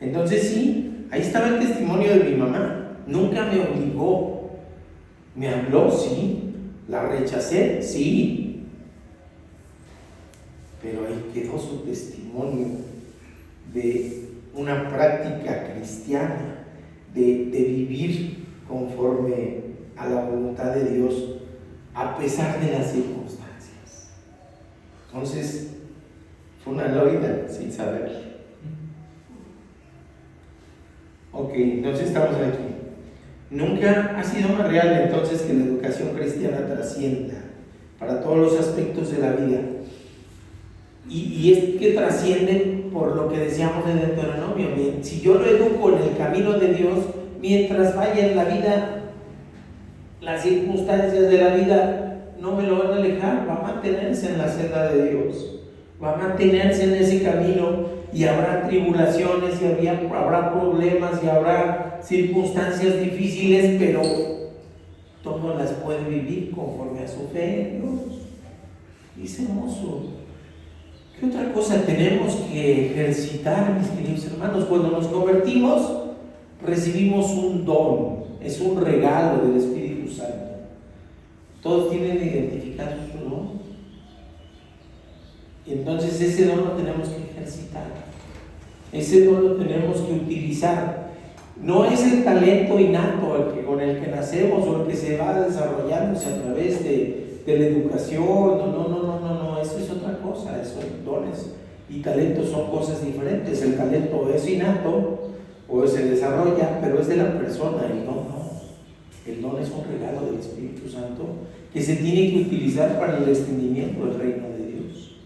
Entonces sí, ahí estaba el testimonio de mi mamá. Nunca me obligó, me habló, sí, la rechacé, sí, pero ahí quedó su testimonio de una práctica cristiana, de vivir conforme a la voluntad de Dios a pesar de las circunstancias. Entonces fue una Loida sin saber. Ok, entonces estamos aquí. Nunca ha sido más real entonces que la educación cristiana trascienda para todos los aspectos de la vida. Y es que trasciende por lo que decíamos en Deuteronomio. Si yo lo educo en el camino de Dios, mientras vaya en la vida, las circunstancias de la vida no me lo van a alejar, va a mantenerse en la senda de Dios, va a mantenerse en ese camino, y habrá tribulaciones, y habrá problemas, y habrá circunstancias difíciles, pero todas las puede vivir conforme a su fe en Dios. Dice hermoso. ¿Qué otra cosa tenemos que ejercitar, mis queridos hermanos? Cuando nos convertimos, recibimos un don, es un regalo del Espíritu Santo. Todos tienen identificado su don. Y entonces ese don lo tenemos que ejercitar. Ese don lo tenemos que utilizar. No es el talento innato con el que nacemos o el que se va desarrollándose a través de la educación. No, eso es otra cosa. Esos dones y talentos son cosas diferentes. El talento es innato o se desarrolla, pero es de la persona. El don no. El don es un regalo del Espíritu Santo que se tiene que utilizar para el extendimiento del reino de Dios.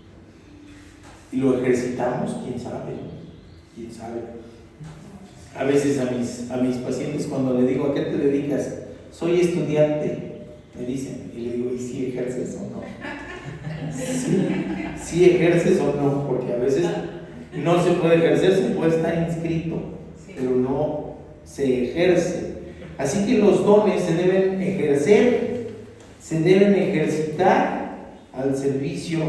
Y lo ejercitamos, quién sabe. A veces a mis pacientes, cuando le digo, ¿a qué te dedicas? Soy estudiante, me dicen, y le digo, ¿y si ejerces o no? Sí ejerces o no, porque a veces no se puede ejercer, se puede estar inscrito, pero no se ejerce. Así que los dones se deben ejercer, se deben ejercitar al servicio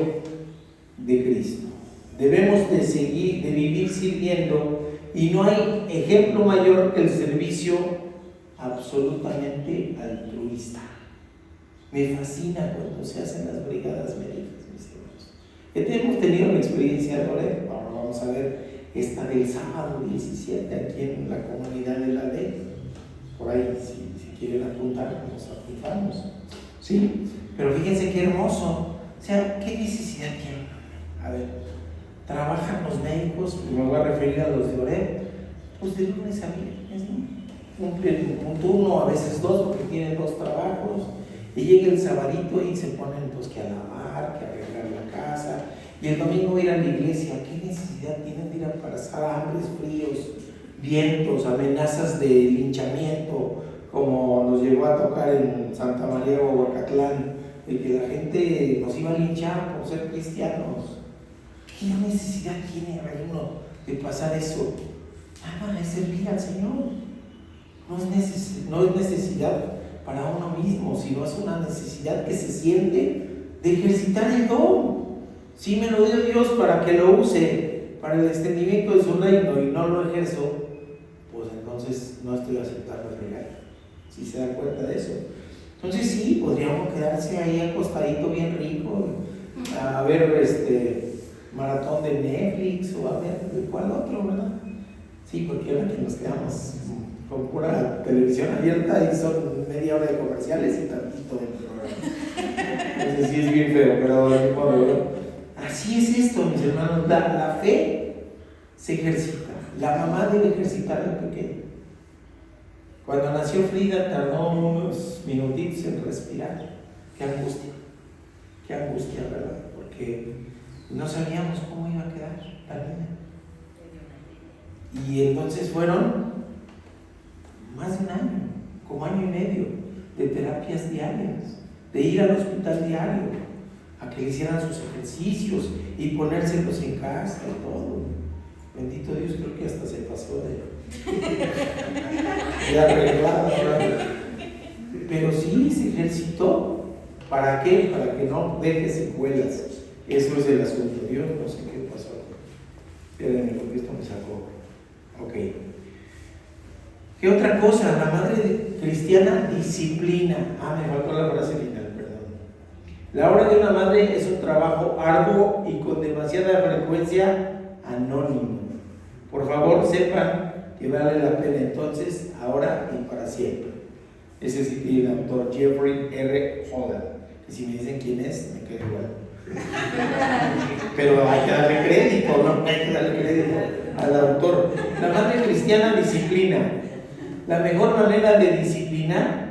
de Cristo. Debemos de vivir sirviendo, y no hay ejemplo mayor que el servicio absolutamente altruista. Me fascina cuando se hacen las brigadas médicas, mis hermanos. Hemos tenido la experiencia de Oreb. Ahora vamos a ver esta del sábado 17 aquí en la comunidad de la ley. Por ahí, si quieren apuntar, nos apuntamos. ¿Sí? Pero fíjense qué hermoso. O sea, ¿qué necesidad tienen? A ver, trabajan los médicos, y me voy a referir a los de Oreb, pues de lunes a viernes, ¿no? Cumplen un turno, a veces dos, porque tienen dos trabajos, y llega el sabadito y se ponen pues que a lavar, que a arreglar la casa, y el domingo ir a la iglesia. ¿Qué necesidad tienen de ir a pasar hambres, fríos, vientos, amenazas de linchamiento, como nos llegó a tocar en Santa María o Huacatlán, de que la gente nos iba a linchar por ser cristianos? ¿Qué necesidad tiene uno de pasar eso? Nada, es servir al Señor. No es necesidad para uno mismo, sino es una necesidad que se siente de ejercitar el don. Si me lo dio Dios para que lo use para el extendimiento de su reino y no lo ejerzo, pues entonces no estoy aceptando el regalo. ¿Sí se da cuenta de eso? Entonces sí, podríamos quedarse ahí acostadito bien rico, a ver maratón de Netflix o a ver cuál otro, ¿verdad? Sí, porque ahora que nos quedamos con pura televisión abierta y son media hora de comerciales y tantito de programa. Entonces sí es bien feo, pero Así es esto, mis hermanos. La fe se ejercita. La mamá debe ejercitar al pequeño. Cuando nació Frida tardó unos minutitos en respirar. Qué angustia, ¿verdad? Porque no sabíamos cómo iba a quedar la niña. Y entonces fueron más de un año, como año y medio, de terapias diarias, de ir al hospital diario, a que le hicieran sus ejercicios y ponérselos en casa y todo. Bendito Dios, creo que hasta se pasó de arreglada, ¿verdad? Pero sí, se ejercitó. ¿Para qué? Para que no deje secuelas. Eso es el asunto. Dios, no sé qué pasó. Espérenme, porque esto me sacó. Ok. ¿Qué otra cosa? La madre cristiana disciplina. Me faltó la frase final, perdón. La obra de una madre es un trabajo arduo y con demasiada frecuencia anónimo. Por favor, sepan que vale la pena entonces, ahora y para siempre. Ese es el autor Jeffrey R. Holland. Que si me dicen quién es, me quedo igual. Pero hay que darle crédito, ¿no? Hay que darle crédito al autor. La madre cristiana disciplina. La mejor manera de disciplinar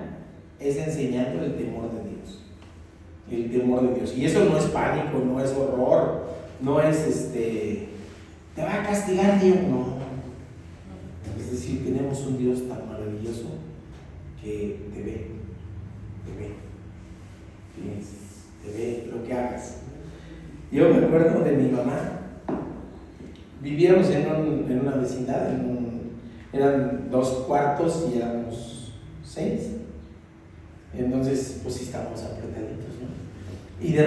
es enseñando el temor de Dios. El temor de Dios. Y eso no es pánico, no es horror, no es te va a castigar Dios, no. Es decir, tenemos un Dios tan maravilloso que te ve lo que hagas. Yo me acuerdo de mi mamá. Vivíamos en una vecindad, eran 2 cuartos y éramos 6. Entonces, pues sí estábamos apretaditos, ¿no? Y de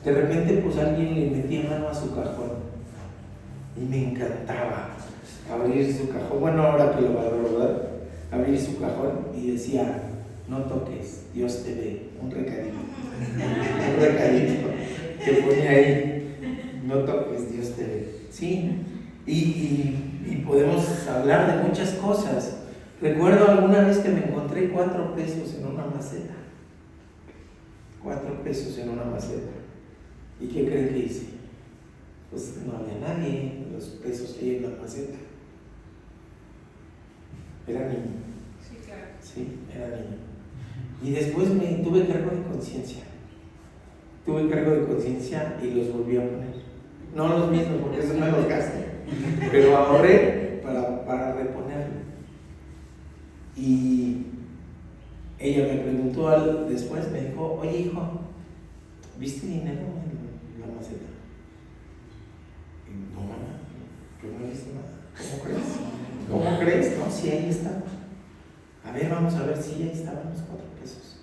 repente, pues alguien le metía mano a su cajón. Y me encantaba abrir su cajón. Bueno, ahora que lo valoro, ¿verdad? Abrir su cajón y decía: no toques, Dios te ve. Un recadito que pone ahí: no toques, Dios te ve. Sí, y podemos hablar de muchas cosas. Recuerdo alguna vez que me encontré 4 pesos en una maceta. 4 pesos en una maceta. ¿Y qué creen que hice? Pues no había nadie, los pesos que hay en la maceta. Era niño. Sí, claro. Sí, era niño. Y después me tuve cargo de conciencia. Tuve cargo de conciencia y los volví a poner. No los mismos, porque eso no los gasté. Pero ahorré para reponerlo. Y ella me preguntó después, me dijo: oye, hijo, ¿viste dinero en la maceta? Y no, mamá, yo no he visto nada. ¿Cómo crees? No, sí, ahí está. A ver, vamos a ver si ahí estaban los 4 pesos.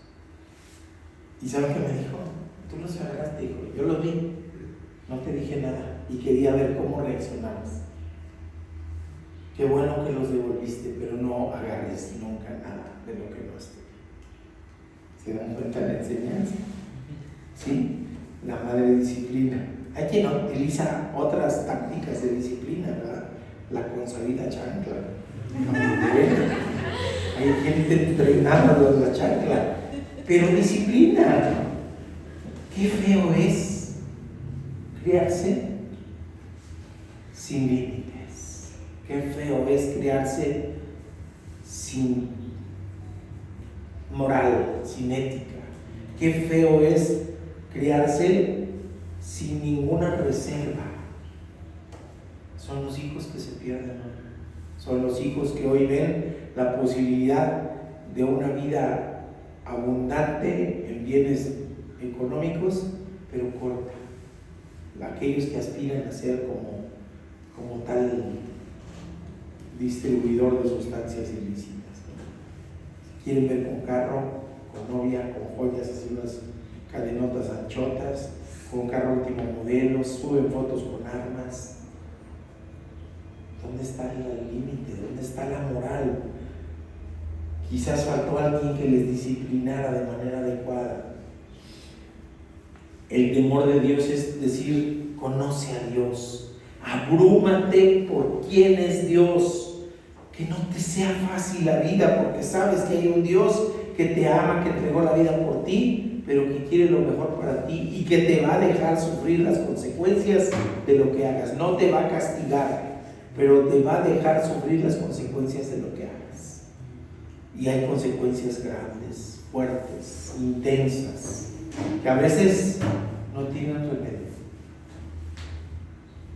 ¿Y saben qué me dijo? Tú los agarraste, hijo. Yo los vi, no te dije nada y quería ver cómo reaccionabas. Qué bueno que los devolviste, pero no agarres nunca nada de lo que no es tuyo. ¿Se dan cuenta de la enseñanza? ¿Sí? La madre disciplina. Hay quien utiliza otras tácticas de disciplina, ¿verdad? La consabida chancla. Hay gente entrenada de la chancla. Pero disciplina. Qué feo es criarse sin límites. Qué feo es criarse sin moral, sin ética. Qué feo es criarse sin ninguna reserva. Son los hijos que se pierden, ¿no? Son los hijos que hoy ven la posibilidad de una vida abundante en bienes económicos, pero corta. Aquellos que aspiran a ser como tal distribuidor de sustancias ilícitas, ¿no? Quieren ver con carro, con novia, con joyas, así unas cadenotas anchotas, con carro último modelo, suben fotos con armas. ¿Dónde está el límite? ¿Dónde está la moral? Quizás faltó alguien que les disciplinara de manera adecuada. El temor de Dios es decir: conoce a Dios, abrúmate por quién es Dios, que no te sea fácil la vida, porque sabes que hay un Dios que te ama, que entregó la vida por ti, pero que quiere lo mejor para ti y que te va a dejar sufrir las consecuencias de lo que hagas. No te va a castigar, pero te va a dejar sufrir las consecuencias de lo que hagas. Y hay consecuencias grandes, fuertes, intensas, que a veces no tienen remedio.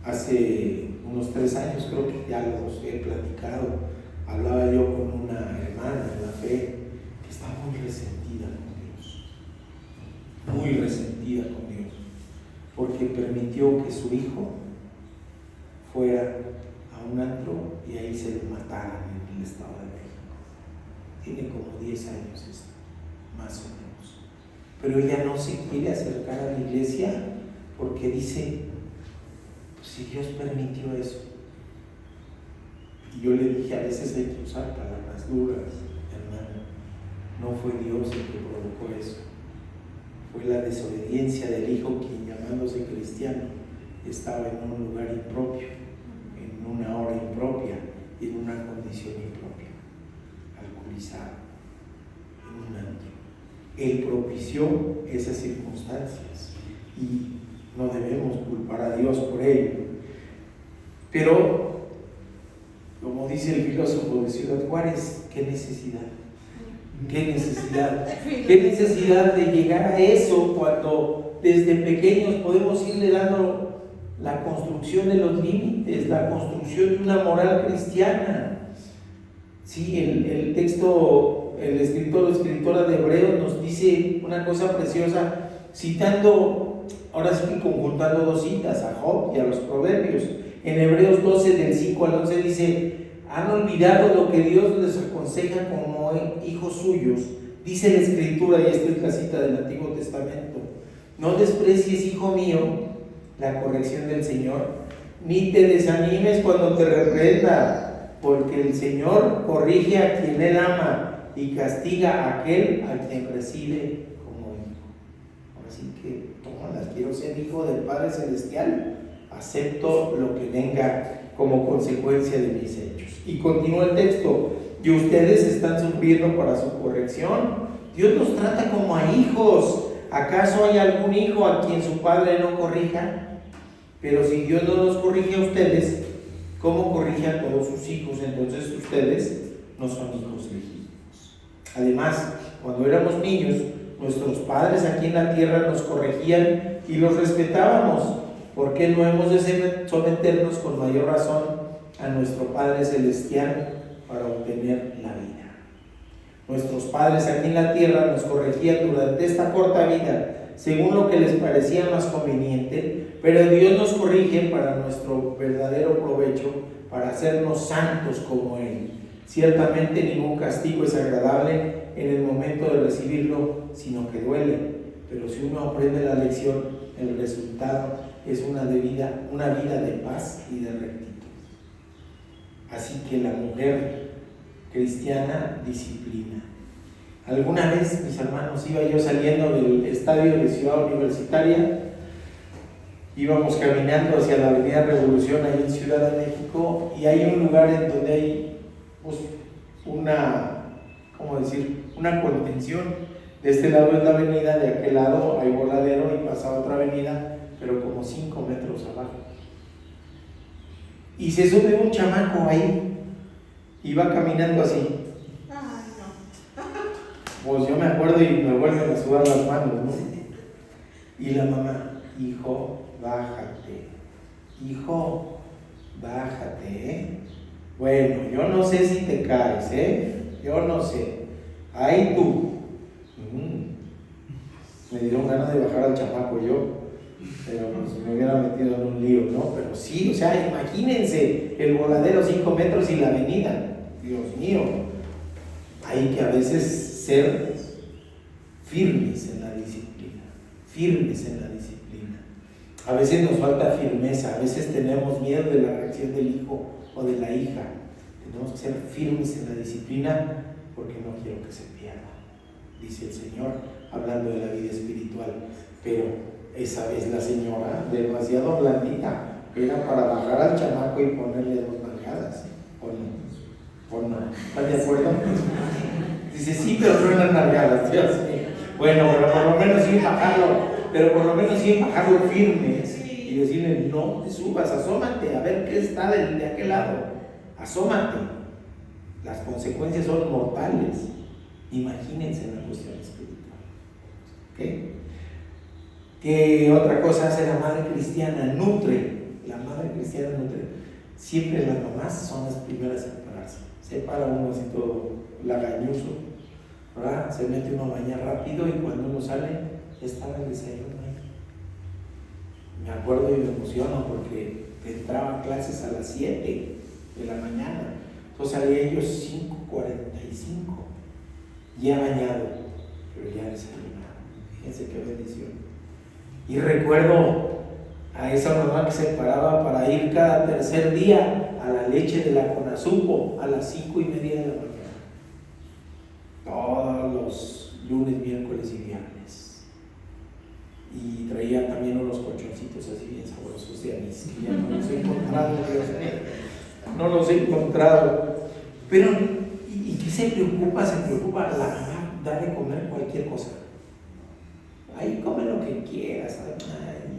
Hace unos 3 años, creo que ya los he platicado, hablaba yo con una hermana de la fe que estaba muy resentida con Dios, porque permitió que su hijo fuera a un antro y ahí se lo mataran en el Estado de México. Tiene como 10 años esto, más o menos. Pero ella no se quiere acercar a la iglesia porque dice, pues si Dios permitió eso. Y yo le dije, a veces hay que usar palabras duras, hermano. No fue Dios el que provocó eso. Fue la desobediencia del hijo quien, llamándose cristiano, estaba en un lugar impropio, en una hora impropia, en una condición impropia, alcoholizado, en un antro. Él propició esas circunstancias y no debemos culpar a Dios por ello. Pero, como dice el filósofo de Ciudad Juárez, ¿qué necesidad? ¿Qué necesidad? ¿Qué necesidad de llegar a eso cuando desde pequeños podemos irle dando la construcción de los límites, la construcción de una moral cristiana? Sí, el texto, el escritor o escritora de Hebreos nos dice una cosa preciosa, citando, ahora sí que conjuntando 2 citas, a Job y a los Proverbios. En Hebreos 12, del 5 al 11 dice: han olvidado lo que Dios les aconseja como hijos suyos. Dice la Escritura, y esta es la cita del Antiguo Testamento: no desprecies, hijo mío, la corrección del Señor, ni te desanimes cuando te reprenda, porque el Señor corrige a quien Él ama y castiga a aquel a quien recibe como hijo. Así que, tómalas, quiero ser hijo del Padre Celestial, acepto lo que venga como consecuencia de mis hechos. Y continúa el texto: y ustedes están sufriendo para su corrección. Dios nos trata como a hijos. ¿Acaso hay algún hijo a quien su padre no corrija? Pero si Dios no los corrige a ustedes, ¿cómo corrige a todos sus hijos? Entonces ustedes no son hijos legítimos. Además, cuando éramos niños, nuestros padres aquí en la tierra nos corregían y los respetábamos. ¿Por qué no hemos de someternos con mayor razón a nuestro Padre Celestial para obtener la vida? Nuestros padres aquí en la tierra nos corregían durante esta corta vida, según lo que les parecía más conveniente, pero Dios nos corrige para nuestro verdadero provecho, para hacernos santos como Él. Ciertamente ningún castigo es agradable en el momento de recibirlo, sino que duele, pero si uno aprende la lección, el resultado es una vida de paz y de rectitud. Así que la mujer cristiana disciplina. Alguna vez, mis hermanos, iba yo saliendo del estadio de Ciudad Universitaria, íbamos caminando hacia la Avenida Revolución, ahí en Ciudad de México, y hay un lugar en donde hay pues, una contención. De este lado es la avenida, de aquel lado hay voladero y pasa otra avenida, pero como 5 metros abajo. Y se sube un chamaco ahí, y va caminando así. Pues yo me acuerdo y me vuelven a sudar las manos, ¿no? Y la mamá: hijo, bájate, hijo, bájate, ¿eh? Bueno, yo no sé si te caes, yo no sé. Ahí tú. Me dieron ganas de bajar al chamaco yo, pero pues me hubiera metido en un lío, ¿no? Pero sí, o sea, imagínense el voladero 5 metros y la avenida. Dios mío, hay que a veces ser firmes en la disciplina, firmes en la disciplina. A veces nos falta firmeza, a veces tenemos miedo de la reacción del hijo o de la hija. Tenemos que ser firmes en la disciplina porque no quiero que se pierda, dice el Señor, hablando de la vida espiritual. Pero esa vez la señora, demasiado blandita, era para bajar al chamaco y ponerle 2 nalgadas, ¿o no? ¿Están de acuerdo? Dice: sí, pero no eran nalgadas, Dios mío. Bueno, pero por lo menos sí bajarlo firme y decirle, no te subas, asómate a ver qué está de aquel lado, asómate. Las consecuencias son mortales. Imagínense en la cuestión espiritual. ¿Okay? ¿Qué otra cosa hace la madre cristiana? Nutre. La madre cristiana nutre. Siempre las mamás son las primeras en pararse. Se para uno así todo lagañoso, ¿verdad? Se mete uno a bañar rápido y cuando uno sale, ya estaba el desayuno ahí. Me acuerdo y me emociono porque entraba a clases a las 7 de la mañana. Entonces salía ellos 5:45, ya bañado, pero ya desayunado. Fíjense qué bendición. Y recuerdo a esa mamá que se paraba para ir cada tercer día a la leche de la Conazupo a las 5:30 de la mañana. Todos los lunes, miércoles y viernes. Y traía también unos colchoncitos así bien sabrosos de anís, que ya no los he encontrado, Dios mío. No los he encontrado. Pero, ¿y qué se preocupa? Se preocupa la mamá, darle a comer cualquier cosa. Ahí come lo que quieras. Ay,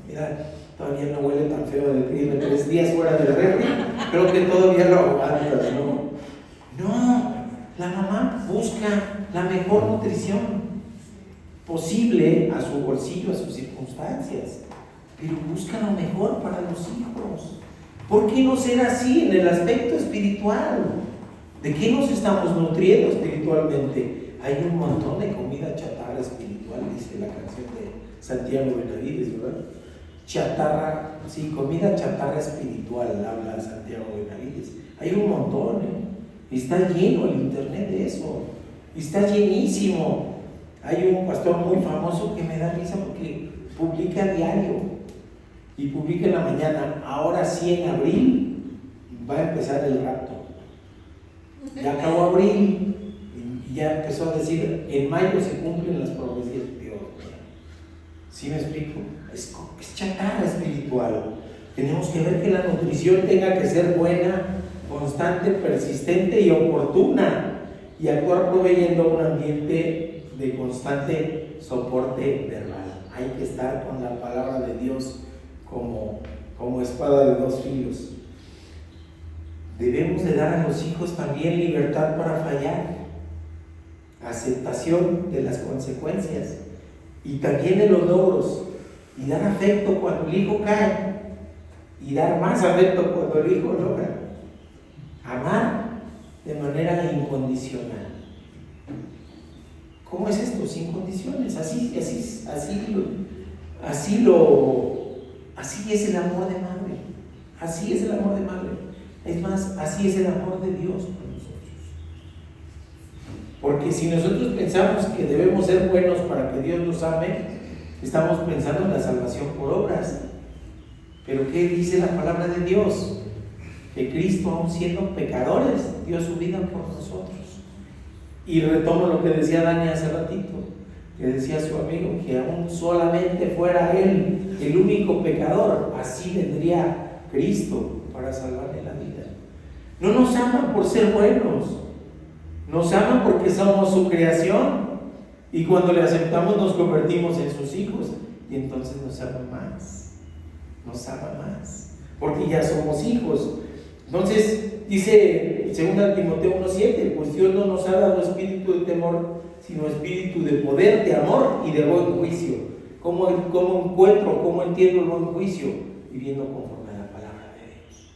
mira, todavía no huele tan feo del primer 3 días fuera del refri. Creo que todavía lo aguantas, ¿no? No, la mamá busca la mejor nutrición posible a su bolsillo, a sus circunstancias, pero busca lo mejor para los hijos. ¿Por qué no ser así en el aspecto espiritual? ¿De qué nos estamos nutriendo espiritualmente? Hay un montón de comida chatarra espiritual, dice la canción de Santiago Benavides, ¿verdad? Chatarra, sí, comida chatarra espiritual, habla Santiago Benavides. Hay un montón, está lleno el internet de eso, está llenísimo. Hay un pastor muy famoso que me da risa porque publica a diario y publica en la mañana. Ahora sí, en abril va a empezar el rapto. Ya acabó abril y ya empezó a decir, en mayo se cumplen las profecías. Dios mío, ¿sí me explico? Es chatarra espiritual. Tenemos que ver que la nutrición tenga que ser buena, constante, persistente y oportuna, y actuar proveyendo un ambiente de constante soporte verbal. Hay que estar con la palabra de Dios como espada de 2 filos. Debemos de dar a los hijos también libertad para fallar, aceptación de las consecuencias y también de los logros, y dar afecto cuando el hijo cae y dar más afecto cuando el hijo logra. Amar de manera incondicional. ¿Cómo es esto? Sin condiciones. Así es el amor de madre. Así es el amor de madre. Es más, así es el amor de Dios por nosotros. Porque si nosotros pensamos que debemos ser buenos para que Dios nos ame, estamos pensando en la salvación por obras. Pero ¿qué dice la palabra de Dios? Que Cristo, aun siendo pecadores, dio su vida por nosotros. Y retomo lo que decía Dani hace ratito, que decía su amigo, que aún solamente fuera Él el único pecador, así vendría Cristo para salvarle la vida. No nos ama por ser buenos, nos ama porque somos su creación, y cuando le aceptamos nos convertimos en sus hijos, y entonces nos ama más, porque ya somos hijos. Entonces dice 2 Timoteo 1:7, pues Dios no nos ha dado espíritu de temor, sino espíritu de poder, de amor y de buen juicio. ¿Cómo entiendo el buen juicio? Viviendo conforme a la palabra de Dios.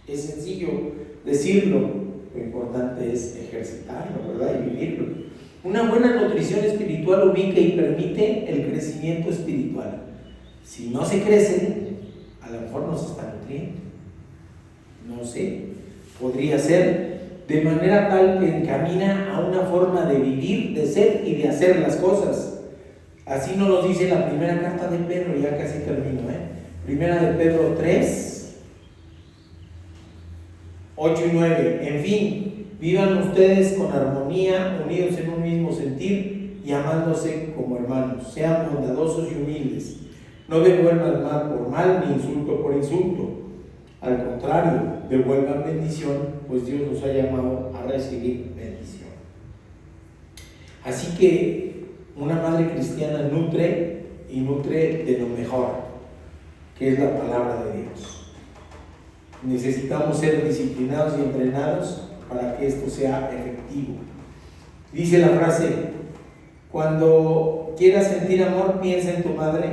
Es sencillo decirlo, lo importante es ejercitarlo, ¿verdad? Y vivirlo. Una buena nutrición espiritual ubica y permite el crecimiento espiritual. Si no se crece, a lo mejor no se está nutriendo. No sé, podría ser de manera tal que encamina a una forma de vivir, de ser y de hacer las cosas. Así nos lo dice la primera carta de Pedro, ya casi termino, Primera de Pedro 3, 8 y 9. En fin, vivan ustedes con armonía, unidos en un mismo sentir y amándose como hermanos. Sean bondadosos y humildes. No devuelvan mal por mal, ni insulto por insulto. Al contrario, devuelvan bendición, pues Dios nos ha llamado a recibir bendición. Así que una madre cristiana nutre y nutre de lo mejor, que es la palabra de Dios. Necesitamos ser disciplinados y entrenados para que esto sea efectivo. Dice la frase: cuando quieras sentir amor, piensa en tu madre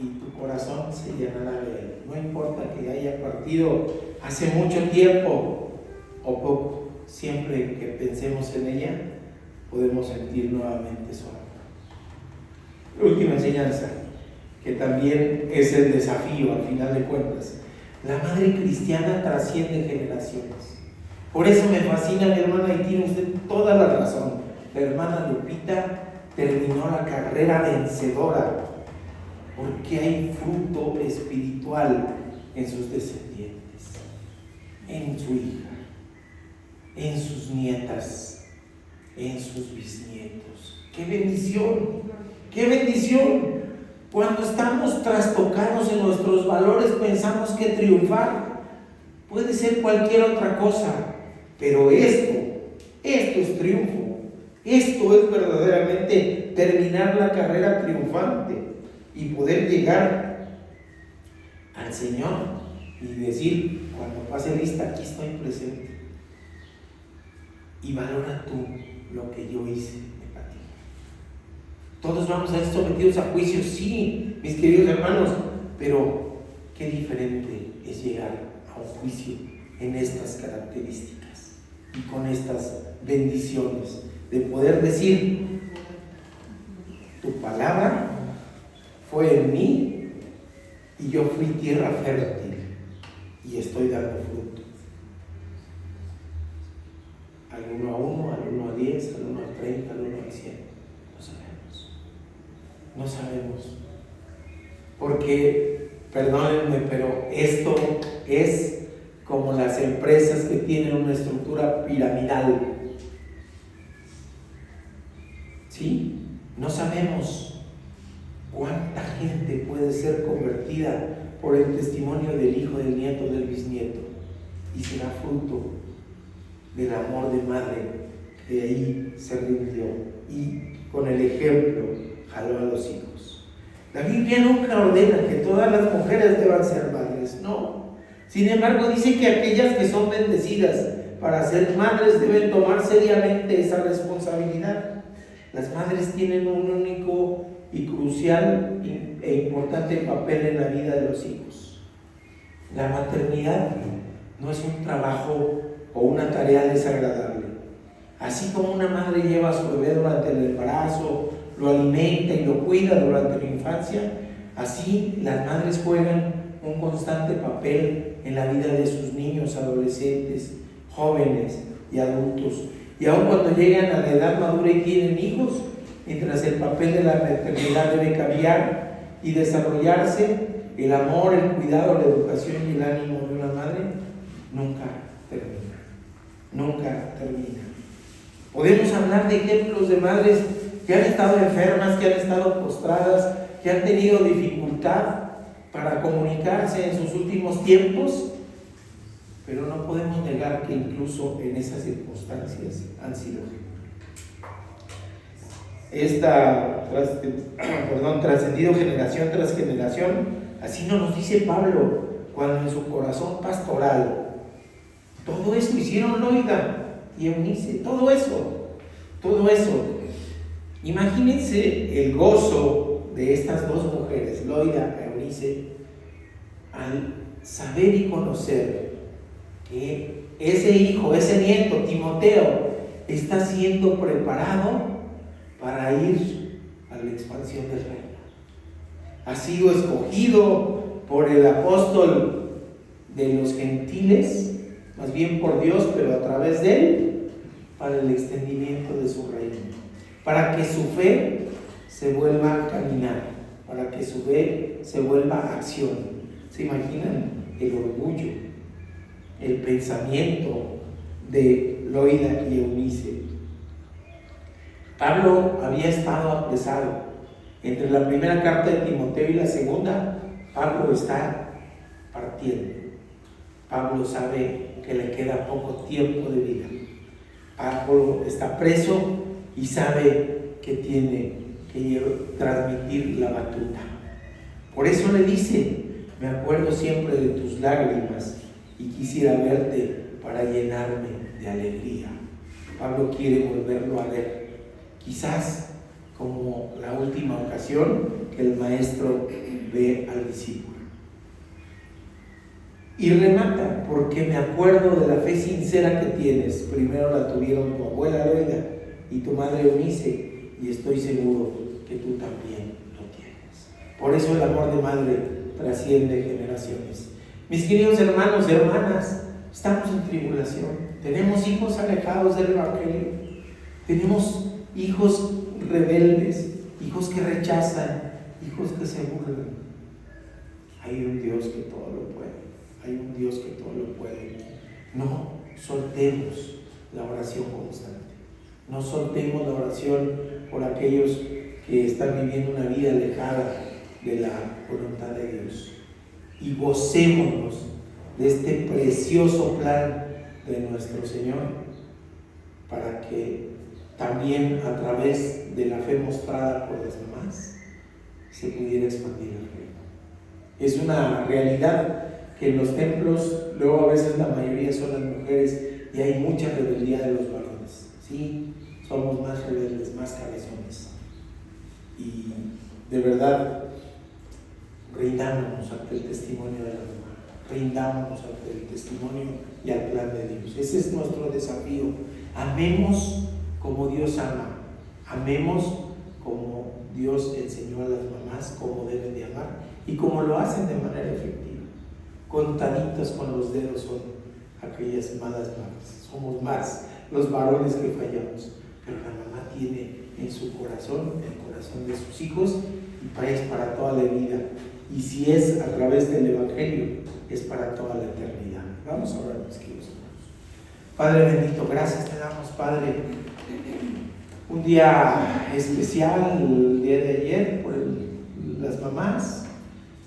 y tu corazón se llenará de él. No importa que haya partido hace mucho tiempo o poco, siempre que pensemos en ella, podemos sentir nuevamente su amor. La última enseñanza, que también es el desafío al final de cuentas: la madre cristiana trasciende generaciones. Por eso me fascina mi hermana, y tiene usted toda la razón. La hermana Lupita terminó la carrera vencedora, porque hay fruto espiritual en sus descendientes, en su hija, en sus nietas, en sus bisnietos. ¡Qué bendición! ¡Qué bendición! Cuando estamos trastocados en nuestros valores, pensamos que triunfar puede ser cualquier otra cosa, pero esto es triunfo. Esto es verdaderamente terminar la carrera triunfante y poder llegar al Señor y decir: cuando pase lista, aquí estoy presente. Y valora tú lo que yo hice para ti. Todos vamos a ser sometidos a juicio, sí, mis queridos hermanos, pero qué diferente es llegar a un juicio en estas características y con estas bendiciones de poder decir: tu palabra fue en mí y yo fui tierra fértil y estoy dando fruto. Al 1 a 1, al 1 a 10, al 1 a 30, al 1 a 100. No sabemos. Porque, perdónenme, pero esto es como las empresas que tienen una estructura piramidal. ¿Sí? No sabemos cuánta gente puede ser convertida por el testimonio del hijo, del nieto, del bisnieto, y será fruto del amor de madre que ahí se rindió y con el ejemplo jaló a los hijos. La Biblia nunca ordena que todas las mujeres deban ser madres, no. Sin embargo, dice que aquellas que son bendecidas para ser madres deben tomar seriamente esa responsabilidad. Las madres tienen un único y crucial e importante papel en la vida de los hijos. La maternidad no es un trabajo o una tarea desagradable. Así como una madre lleva a su bebé durante el embarazo, lo alimenta y lo cuida durante la infancia, así las madres juegan un constante papel en la vida de sus niños, adolescentes, jóvenes y adultos. Y aun cuando llegan a la edad madura y tienen hijos, mientras el papel de la maternidad debe cambiar y desarrollarse, el amor, el cuidado, la educación y el ánimo de una madre nunca termina. Nunca termina. Podemos hablar de ejemplos de madres que han estado enfermas, que han estado postradas, que han tenido dificultad para comunicarse en sus últimos tiempos, pero no podemos negar que incluso en esas circunstancias han sido trascendido generación tras generación. Así nos lo dice Pablo cuando en su corazón pastoral todo eso hicieron Loida y Eunice, todo eso. Imagínense el gozo de estas dos mujeres, Loida y Eunice, al saber y conocer que ese hijo, ese nieto, Timoteo, está siendo preparado para ir a la expansión del reino. Ha sido escogido por el apóstol de los gentiles, más bien por Dios, pero a través de él, para el extendimiento de su reino, para que su fe se vuelva a caminar, para que su fe se vuelva a acción. ¿Se imaginan el orgullo, el pensamiento de Loida y Eunice? Pablo había estado apresado. Entre la primera carta de Timoteo y la segunda, Pablo está partiendo. Pablo sabe que le queda poco tiempo de vida. Pablo está preso y sabe que tiene que transmitir la batuta. Por eso le dice: me acuerdo siempre de tus lágrimas y quisiera verte para llenarme de alegría. Pablo quiere volverlo a ver, quizás como la última ocasión que el maestro ve al discípulo. Y remata: porque me acuerdo de la fe sincera que tienes. Primero la tuvieron tu abuela Loida y tu madre Eunice, y estoy seguro que tú también lo tienes. Por eso el amor de madre trasciende generaciones. Mis queridos hermanos y hermanas, estamos en tribulación. Tenemos hijos alejados del Evangelio. Tenemos hijos rebeldes, hijos que rechazan, hijos que se burlan. Hay un Dios que todo lo puede. Hay un Dios que todo lo puede. No soltemos la oración constante. No soltemos la oración por aquellos que están viviendo una vida alejada de la voluntad de Dios. Y gocémonos de este precioso plan de nuestro Señor, para que también a través de la fe mostrada por las mamás se pudiera expandir el reino. Es una realidad que en los templos luego a veces la mayoría son las mujeres y hay mucha rebeldía de los varones. Sí, somos más rebeldes, más cabezones. Y de verdad, rindámonos ante el testimonio de la mamá, rindámonos ante el testimonio y al plan de Dios. Ese es nuestro desafío. Amemos como Dios ama, amemos como Dios enseñó a las mamás cómo deben de amar y como lo hacen de manera efectiva. Contaditos con los dedos son aquellas malas madres. Somos más los varones que fallamos, pero la mamá tiene en su corazón el corazón de sus hijos y es para toda la vida. Y si es a través del Evangelio, es para toda la eternidad. Vamos a orar, mis queridos hermanos. Padre bendito, gracias te damos, Padre. Un día especial, el día de ayer, por las mamás,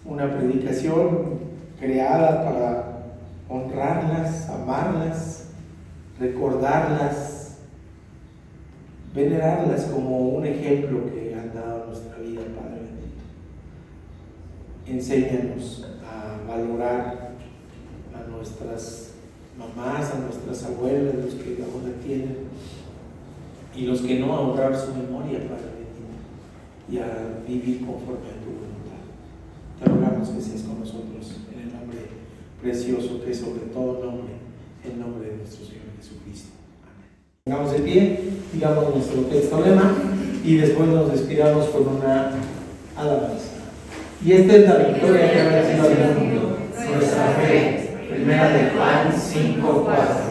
una predicación creada para honrarlas, amarlas, recordarlas, venerarlas como un ejemplo que han dado a nuestra vida, Padre bendito. Enséñanos a valorar a nuestras mamás, a nuestras abuelas, los que aún la tienen, y los que no, a honrar su memoria, Padre bendito, y a vivir conforme a tu voluntad. Te rogamos que seas con nosotros en el nombre precioso que es sobre todo nombre, el nombre de nuestro Señor Jesucristo. Amén. Pongamos de pie, digamos nuestro texto lema y después nos despidamos con una alabanza. Y esta es la victoria que ha vencido al mundo, nuestra fe. Primera de Juan 5:4.